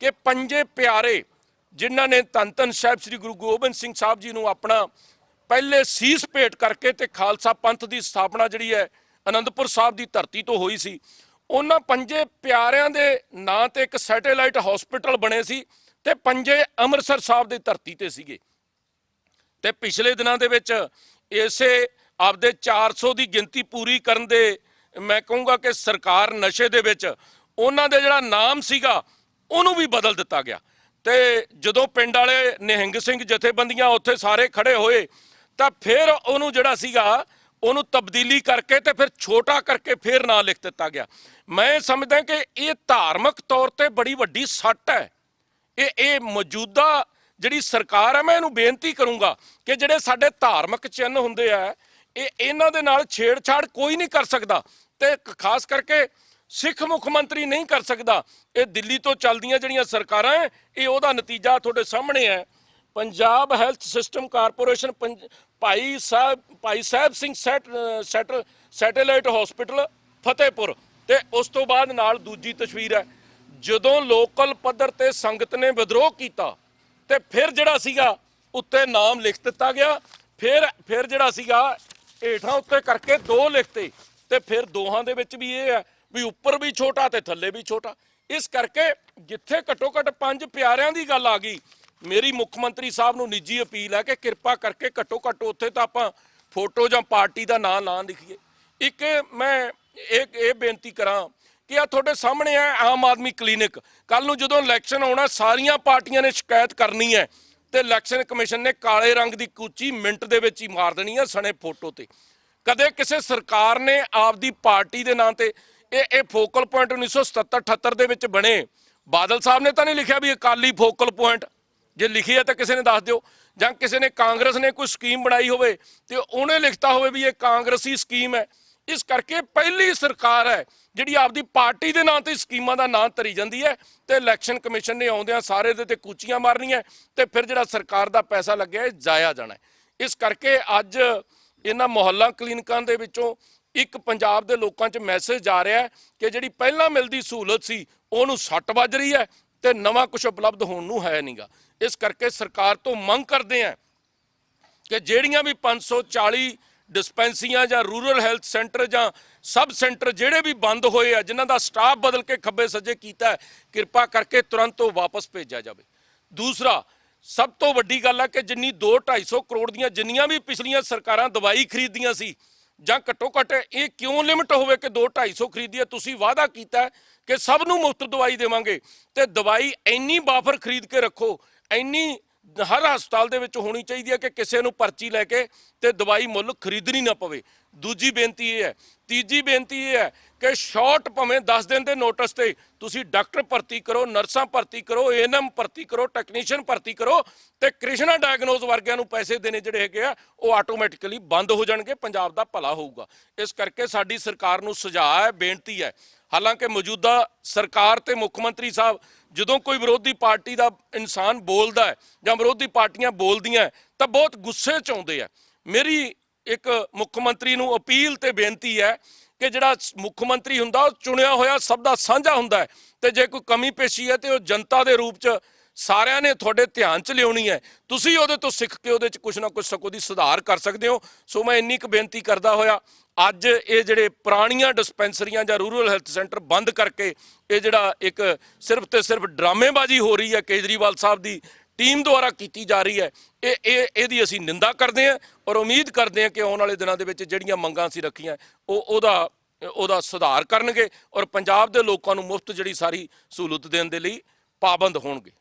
Speaker 1: ਕਿ ਪੰਜੇ ਪਿਆਰੇ ਜਿਨ੍ਹਾਂ ਨੇ ਧੰਨ ਧੰਨ ਸਾਹਿਬ ਸ੍ਰੀ ਗੁਰੂ ਗੋਬਿੰਦ ਸਿੰਘ ਸਾਹਿਬ ਜੀ ਨੂੰ ਆਪਣਾ ਪਹਿਲੇ ਸੀਸ ਭੇਟ ਕਰਕੇ ਤੇ ਖਾਲਸਾ ਪੰਥ ਦੀ ਸਥਾਪਨਾ ਜਿਹੜੀ ਹੈ ਅਨੰਦਪੁਰ ਸਾਹਿਬ ਦੀ ਧਰਤੀ ਤੋਂ ਹੋਈ ਸੀ, ਉਹਨਾਂ ਪੰਜੇ ਪਿਆਰਿਆਂ ਦੇ ਨਾਂ ਤੇ ਇੱਕ ਸੈਟੇਲਾਈਟ ਹਸਪੀਟਲ ਬਣੇ ਸੀ ਤੇ ਪੰਜੇ ਅੰਮ੍ਰਿਤਸਰ ਸਾਹਿਬ ਦੀ ਧਰਤੀ ਤੇ ਸੀਗੇ। ਤੇ ਪਿਛਲੇ ਦਿਨਾਂ ਦੇ ਵਿੱਚ ਇਸੇ ਆਪਦੇ 400 ਦੀ ਗਿਣਤੀ ਪੂਰੀ ਕਰਨ ਦੇ ਮੈਂ ਕਹੂੰਗਾ ਕਿ ਸਰਕਾਰ ਨਸ਼ੇ ਦੇ ਵਿੱਚ ਉਹਨਾਂ ਦੇ ਜਿਹੜਾ ਨਾਮ ਸੀਗਾ ਉਹਨੂੰ ਵੀ ਬਦਲ ਦਿੱਤਾ ਗਿਆ। ਤੇ ਜਦੋਂ ਪਿੰਡ ਵਾਲੇ ਨਿਹੰਗ ਸਿੰਘ ਜਥੇਬੰਦੀਆਂ ਉੱਥੇ ਸਾਰੇ ਖੜੇ ਹੋਏ ਤਾਂ ਫਿਰ ਉਹਨੂੰ ਜਿਹੜਾ ਸੀਗਾ ਉਹਨੂੰ ਤਬਦੀਲੀ ਕਰਕੇ ਤੇ ਫਿਰ ਛੋਟਾ ਕਰਕੇ ਫਿਰ ਨਾਂ ਲਿਖ ਦਿੱਤਾ ਗਿਆ। ਮੈਂ ਸਮਝਦਾ ਕਿ ਇਹ ਧਾਰਮਿਕ ਤੌਰ ਤੇ ਬੜੀ ਵੱਡੀ ਸੱਟ ਹੈ। ਇਹ ਮੌਜੂਦਾ ਜਿਹੜੀ ਸਰਕਾਰ ਹੈ, ਮੈਂ ਇਹਨੂੰ ਬੇਨਤੀ ਕਰੂੰਗਾ ਕਿ ਜਿਹੜੇ ਸਾਡੇ ਧਾਰਮਿਕ ਚਿੰਨ੍ਹ ਹੁੰਦੇ ਆ ਇਹਨਾਂ ਦੇ ਨਾਲ ਛੇੜਛਾੜ ਕੋਈ ਨਹੀਂ ਕਰ ਸਕਦਾ ਤੇ ਖਾਸ ਕਰਕੇ ਸਿੱਖ ਮੁੱਖ ਮੰਤਰੀ ਨਹੀਂ ਕਰ ਸਕਦਾ। ਇਹ ਦਿੱਲੀ ਤੋਂ ਚੱਲਦੀਆਂ ਜਿਹੜੀਆਂ ਸਰਕਾਰਾਂ ਹੈ ਇਹ ਉਹਦਾ ਨਤੀਜਾ ਤੁਹਾਡੇ ਸਾਹਮਣੇ ਹੈ। Punjab health system corporation Bhai Sahib Singh satellite hospital Fatehpur, ਤੇ ਉਸ ਤੋਂ ਬਾਅਦ ਨਾਲ ਦੂਜੀ ਤਸਵੀਰ ਹੈ ਜਦੋਂ ਲੋਕਲ ਪੱਧਰ ਤੇ ਸੰਗਤ ਨੇ ਵਿਦਰੋਹ ਕੀਤਾ ਤੇ ਫਿਰ ਜਿਹੜਾ ਸੀਗਾ ਉੱਤੇ ਨਾਮ ਲਿਖ ਦਿੱਤਾ ਗਿਆ। ਫਿਰ ਜਿਹੜਾ ਸੀਗਾ ਹੇਠਾਂ ਉੱਤੇ ਕਰਕੇ ਦੋ ਲਿਖਤੇ ਤੇ ਫਿਰ ਦੋਹਾਂ ਦੇ ਵਿੱਚ ਵੀ ਇਹ ਹੈ ਵੀ ਉੱਪਰ ਵੀ ਛੋਟਾ ਤੇ ਥੱਲੇ ਵੀ ਛੋਟਾ। ਇਸ ਕਰਕੇ ਜਿੱਥੇ ਘੱਟੋ ਘੱਟ ਪੰਜ ਪਿਆਰਿਆਂ ਦੀ ਗੱਲ ਆ ਗਈ, ਮੇਰੀ ਮੁੱਖ ਮੰਤਰੀ ਸਾਹਿਬ ਨੂੰ ਨਿੱਜੀ ਅਪੀਲ ਹੈ ਕਿ ਕਿਰਪਾ ਕਰਕੇ ਘੱਟੋ ਘੱਟ ਉੱਥੇ ਤਾਂ ਆਪਾਂ ਫੋਟੋ ਜਾਂ ਪਾਰਟੀ ਦਾ ਨਾਂ ਨਾ ਲਿਖੀਏ। ਇੱਕ ਮੈਂ ਇਹ ਬੇਨਤੀ ਕਰਾਂ ਕਿ ਆ ਤੁਹਾਡੇ ਸਾਹਮਣੇ ਹੈ ਆਮ ਆਦਮੀ ਕਲੀਨਿਕ। ਕੱਲ ਨੂੰ ਜਦੋਂ ਇਲੈਕਸ਼ਨ ਆਉਣਾ ਸਾਰੀਆਂ ਪਾਰਟੀਆਂ ਨੇ ਸ਼ਿਕਾਇਤ ਕਰਨੀ ਹੈ ਤੇ ਇਲੈਕਸ਼ਨ ਕਮਿਸ਼ਨ ਨੇ ਕਾਲੇ ਰੰਗ ਦੀ ਕੂਚੀ ਮਿੰਟ ਦੇ ਵਿੱਚ ਹੀ ਮਾਰ ਦੇਣੀ ਹੈ ਸਣੇ ਫੋਟੋ ਤੇ। ਕਦੇ ਕਿਸੇ ਸਰਕਾਰ ਨੇ ਆਪਦੀ ਪਾਰਟੀ ਦੇ ਨਾਂ ਤੇ ਇਹ ਫੋਕਲ ਪੁਆਇੰਟ 1977-78 ਦੇ ਵਿੱਚ ਬਣੇ, ਬਾਦਲ ਸਾਹਿਬ ਨੇ ਤਾਂ ਨਹੀਂ ਲਿਖਿਆ ਵੀ ਅਕਾਲੀ ਫੋਕਲ ਪੁਆਇੰਟ, ਜੇ ਲਿਖੀ ਹੈ ਤਾਂ ਕਿਸੇ ਨੇ ਦੱਸ ਦਿਓ, ਜਾਂ ਕਿਸੇ ਨੇ ਕਾਂਗਰਸ ਨੇ ਕੋਈ ਸਕੀਮ ਬਣਾਈ ਹੋਵੇ ਤੇ ਉਹਨੇ ਲਿਖਤਾ ਹੋਵੇ ਵੀ ਇਹ ਕਾਂਗਰਸੀ ਸਕੀਮ ਹੈ। ਇਸ ਕਰਕੇ ਪਹਿਲੀ ਸਰਕਾਰ ਹੈ ਜਿਹੜੀ ਆਪਦੀ ਪਾਰਟੀ ਦੇ ਨਾਂ ਤੇ ਸਕੀਮਾਂ ਦਾ ਨਾਂ ਧਰੀ ਜਾਂਦੀ ਹੈ ਤੇ ਇਲੈਕਸ਼ਨ ਕਮਿਸ਼ਨ ਨੇ ਆਉਂਦਿਆਂ ਸਾਰੇ ਦੇ ਤੇ ਕੂਚੀਆਂ ਮਾਰਨੀਆਂ ਤੇ ਫਿਰ ਜਿਹੜਾ ਸਰਕਾਰ ਦਾ ਪੈਸਾ ਲੱਗਿਆ ਇਹ ਜਾਇਆ ਜਾਣਾ। ਇਸ ਕਰਕੇ ਅੱਜ ਇਹਨਾਂ ਮੁਹੱਲਾ ਕਲੀਨਿਕਾਂ ਦੇ ਵਿੱਚੋਂ ਇੱਕ ਪੰਜਾਬ ਦੇ ਲੋਕਾਂ 'ਚ ਮੈਸੇਜ ਜਾ ਰਿਹਾ ਹੈ ਕਿ ਜਿਹੜੀ ਪਹਿਲਾਂ ਮਿਲਦੀ ਸਹੂਲਤ ਸੀ ਉਹਨੂੰ ਸੱਟ ਵੱਜ ਰਹੀ ਹੈ ਤੇ ਨਵਾਂ ਕੁਝ ਉਪਲਬਧ ਹੋਣ ਨੂੰ ਹੈ ਨਹੀਂਗਾ। ਇਸ ਕਰਕੇ ਸਰਕਾਰ ਤੋਂ ਮੰਗ ਕਰਦੇ ਆ ਕਿ ਜਿਹੜੀਆਂ ਵੀ 540 ਡਿਸਪੈਂਸਰੀਆਂ ਜਾਂ ਰੂਰਲ ਹੈਲਥ ਸੈਂਟਰ ਜਾਂ ਸਬ ਸੈਂਟਰ ਜਿਹੜੇ ਵੀ ਬੰਦ ਹੋਏ ਆ, ਜਿਨ੍ਹਾਂ ਦਾ ਸਟਾਫ ਬਦਲ ਕੇ ਖੱਬੇ ਸੱਜੇ ਕੀਤਾ ਹੈ, ਕਿਰਪਾ ਕਰਕੇ ਤੁਰੰਤ ਉਹ ਵਾਪਸ ਭੇਜਿਆ ਜਾਵੇ। ਦੂਸਰਾ ਸਭ ਤੋਂ ਵੱਡੀ ਗੱਲ ਹੈ ਕਿ ਜਿੰਨੀ 2-250 ਕਰੋੜ ਦੀਆਂ ਜਿੰਨੀਆਂ ਵੀ ਪਿਛਲੀਆਂ ਸਰਕਾਰਾਂ ਦਵਾਈ ਖਰੀਦੀਆਂ ਸੀ, ਜਾਂ ਘੱਟੋ ਘੱਟ ਇਹ ਕਿਉਂ ਲਿਮਟ ਹੋਵੇ ਕਿ 2-250 ਖਰੀਦੀਏ। ਤੁਸੀਂ ਵਾਅਦਾ ਕੀਤਾ ਕਿ ਸਭ ਨੂੰ ਮੁਫਤ ਦਵਾਈ ਦੇਵਾਂਗੇ ਤੇ ਦਵਾਈ ਇੰਨੀ ਬਾਫਰ ਖਰੀਦ ਕੇ ਰੱਖੋ, ਇੰਨੀ ਹਰ ਹਸਪਤਾਲ ਦੇ ਵਿੱਚ ਹੋਣੀ ਚਾਹੀਦੀ ਹੈ ਕਿ ਕਿਸੇ ਨੂੰ ਪਰਚੀ ਲੈ ਕੇ ਤੇ ਦਵਾਈ ਮੁੱਲ ਖਰੀਦਣੀ ਨਾ ਪਵੇ। ਦੂਜੀ ਬੇਨਤੀ ਇਹ ਹੈ। ਤੀਜੀ ਬੇਨਤੀ ਇਹ ਹੈ ਕਿ ਸ਼ਾਰਟ ਭਾਵੇਂ 10 ਦਿਨ ਦੇ ਨੋਟਿਸ ਤੇ ਤੁਸੀਂ ਡਾਕਟਰ ਭਰਤੀ ਕਰੋ, ਨਰਸਾਂ ਭਰਤੀ ਕਰੋ, ਏਐਨਐਮ ਭਰਤੀ ਕਰੋ, ਟੈਕਨੀਸ਼ੀਅਨ ਭਰਤੀ ਕਰੋ ਤੇ ਕ੍ਰਿਸ਼ਨਾ ਡਾਇਗਨੋਜ਼ ਵਰਗਿਆਂ ਨੂੰ ਪੈਸੇ ਦੇਣੇ ਜਿਹੜੇ ਹੈਗੇ ਆ ਉਹ ਆਟੋਮੈਟਿਕਲੀ ਬੰਦ ਹੋ ਜਾਣਗੇ। ਪੰਜਾਬ ਦਾ ਭਲਾ ਹੋਊਗਾ। ਇਸ ਕਰਕੇ ਸਾਡੀ ਸਰਕਾਰ ਨੂੰ ਸੁਝਾਅ ਹੈ, ਬੇਨਤੀ ਹੈ, ਹਾਲਾਂਕਿ ਮੌਜੂਦਾ ਸਰਕਾਰ ਤੇ ਮੁੱਖ ਮੰਤਰੀ ਸਾਹਿਬ ਜਦੋਂ ਕੋਈ ਵਿਰੋਧੀ ਪਾਰਟੀ ਦਾ ਇਨਸਾਨ ਬੋਲਦਾ ਹੈ ਜਾਂ ਵਿਰੋਧੀ ਪਾਰਟੀਆਂ ਬੋਲਦੀਆਂ ਹੈ ਤਾਂ ਬਹੁਤ ਗੁੱਸੇ 'ਚ ਆਉਂਦੇ ਆ। ਮੇਰੀ ਇੱਕ ਮੁੱਖ ਮੰਤਰੀ ਨੂੰ ਅਪੀਲ ਤੇ ਬੇਨਤੀ ਹੈ ਕਿ ਜਿਹੜਾ ਮੁੱਖ ਮੰਤਰੀ ਹੁੰਦਾ ਉਹ ਚੁਣਿਆ ਹੋਇਆ ਸਭ ਦਾ ਸਾਂਝਾ ਹੁੰਦਾ ਹੈ, ਤੇ ਜੇ ਕੋਈ ਕਮੀ ਪੇਸ਼ੀ ਹੈ ਤੇ ਉਹ ਜਨਤਾ ਦੇ ਰੂਪ 'ਚ ਸਾਰਿਆਂ ਨੇ ਤੁਹਾਡੇ ਧਿਆਨ 'ਚ ਲਿਆਉਣੀ ਹੈ। ਤੁਸੀਂ ਉਹਦੇ ਤੋਂ ਸਿੱਖ ਕੇ ਉਹਦੇ 'ਚ ਕੁਛ ਨਾ ਕੁਛ ਸਕੋ ਦੀ ਸੁਧਾਰ ਕਰ ਸਕਦੇ ਹੋ। ਸੋ ਮੈਂ ਇੰਨੀ ਕੁ ਬੇਨਤੀ ਕਰਦਾ ਹੋਇਆ ਅੱਜ ਇਹ ਜਿਹੜੇ ਪੁਰਾਣੀਆਂ ਡਿਸਪੈਂਸਰੀਆਂ ਜਾਂ ਰੂਰਲ ਹੈਲਥ ਸੈਂਟਰ ਬੰਦ ਕਰਕੇ ਇਹ ਜਿਹੜਾ ਇੱਕ ਸਿਰਫ ਤੇ ਸਿਰਫ ਡਰਾਮੇਬਾਜ਼ੀ ਹੋ ਰਹੀ ਹੈ ਕੇਜਰੀਵਾਲ ਸਾਹਿਬ ਦੀ ਟੀਮ ਦੁਆਰਾ ਕੀਤੀ ਜਾ ਰਹੀ ਹੈ, ਇਹਦੀ ਅਸੀਂ ਨਿੰਦਾ ਕਰਦੇ ਹਾਂ ਔਰ ਉਮੀਦ ਕਰਦੇ ਹਾਂ ਕਿ ਆਉਣ ਵਾਲੇ ਦਿਨਾਂ ਦੇ ਵਿੱਚ ਜਿਹੜੀਆਂ ਮੰਗਾਂ ਅਸੀਂ ਰੱਖੀਆਂ ਉਹਦਾ ਸੁਧਾਰ ਕਰਨਗੇ ਔਰ ਪੰਜਾਬ ਦੇ ਲੋਕਾਂ ਨੂੰ ਮੁਫਤ ਜਿਹੜੀ ਸਾਰੀ ਸਹੂਲਤ ਦੇਣ ਦੇ ਲਈ ਪਾਬੰਦ ਹੋਣਗੇ।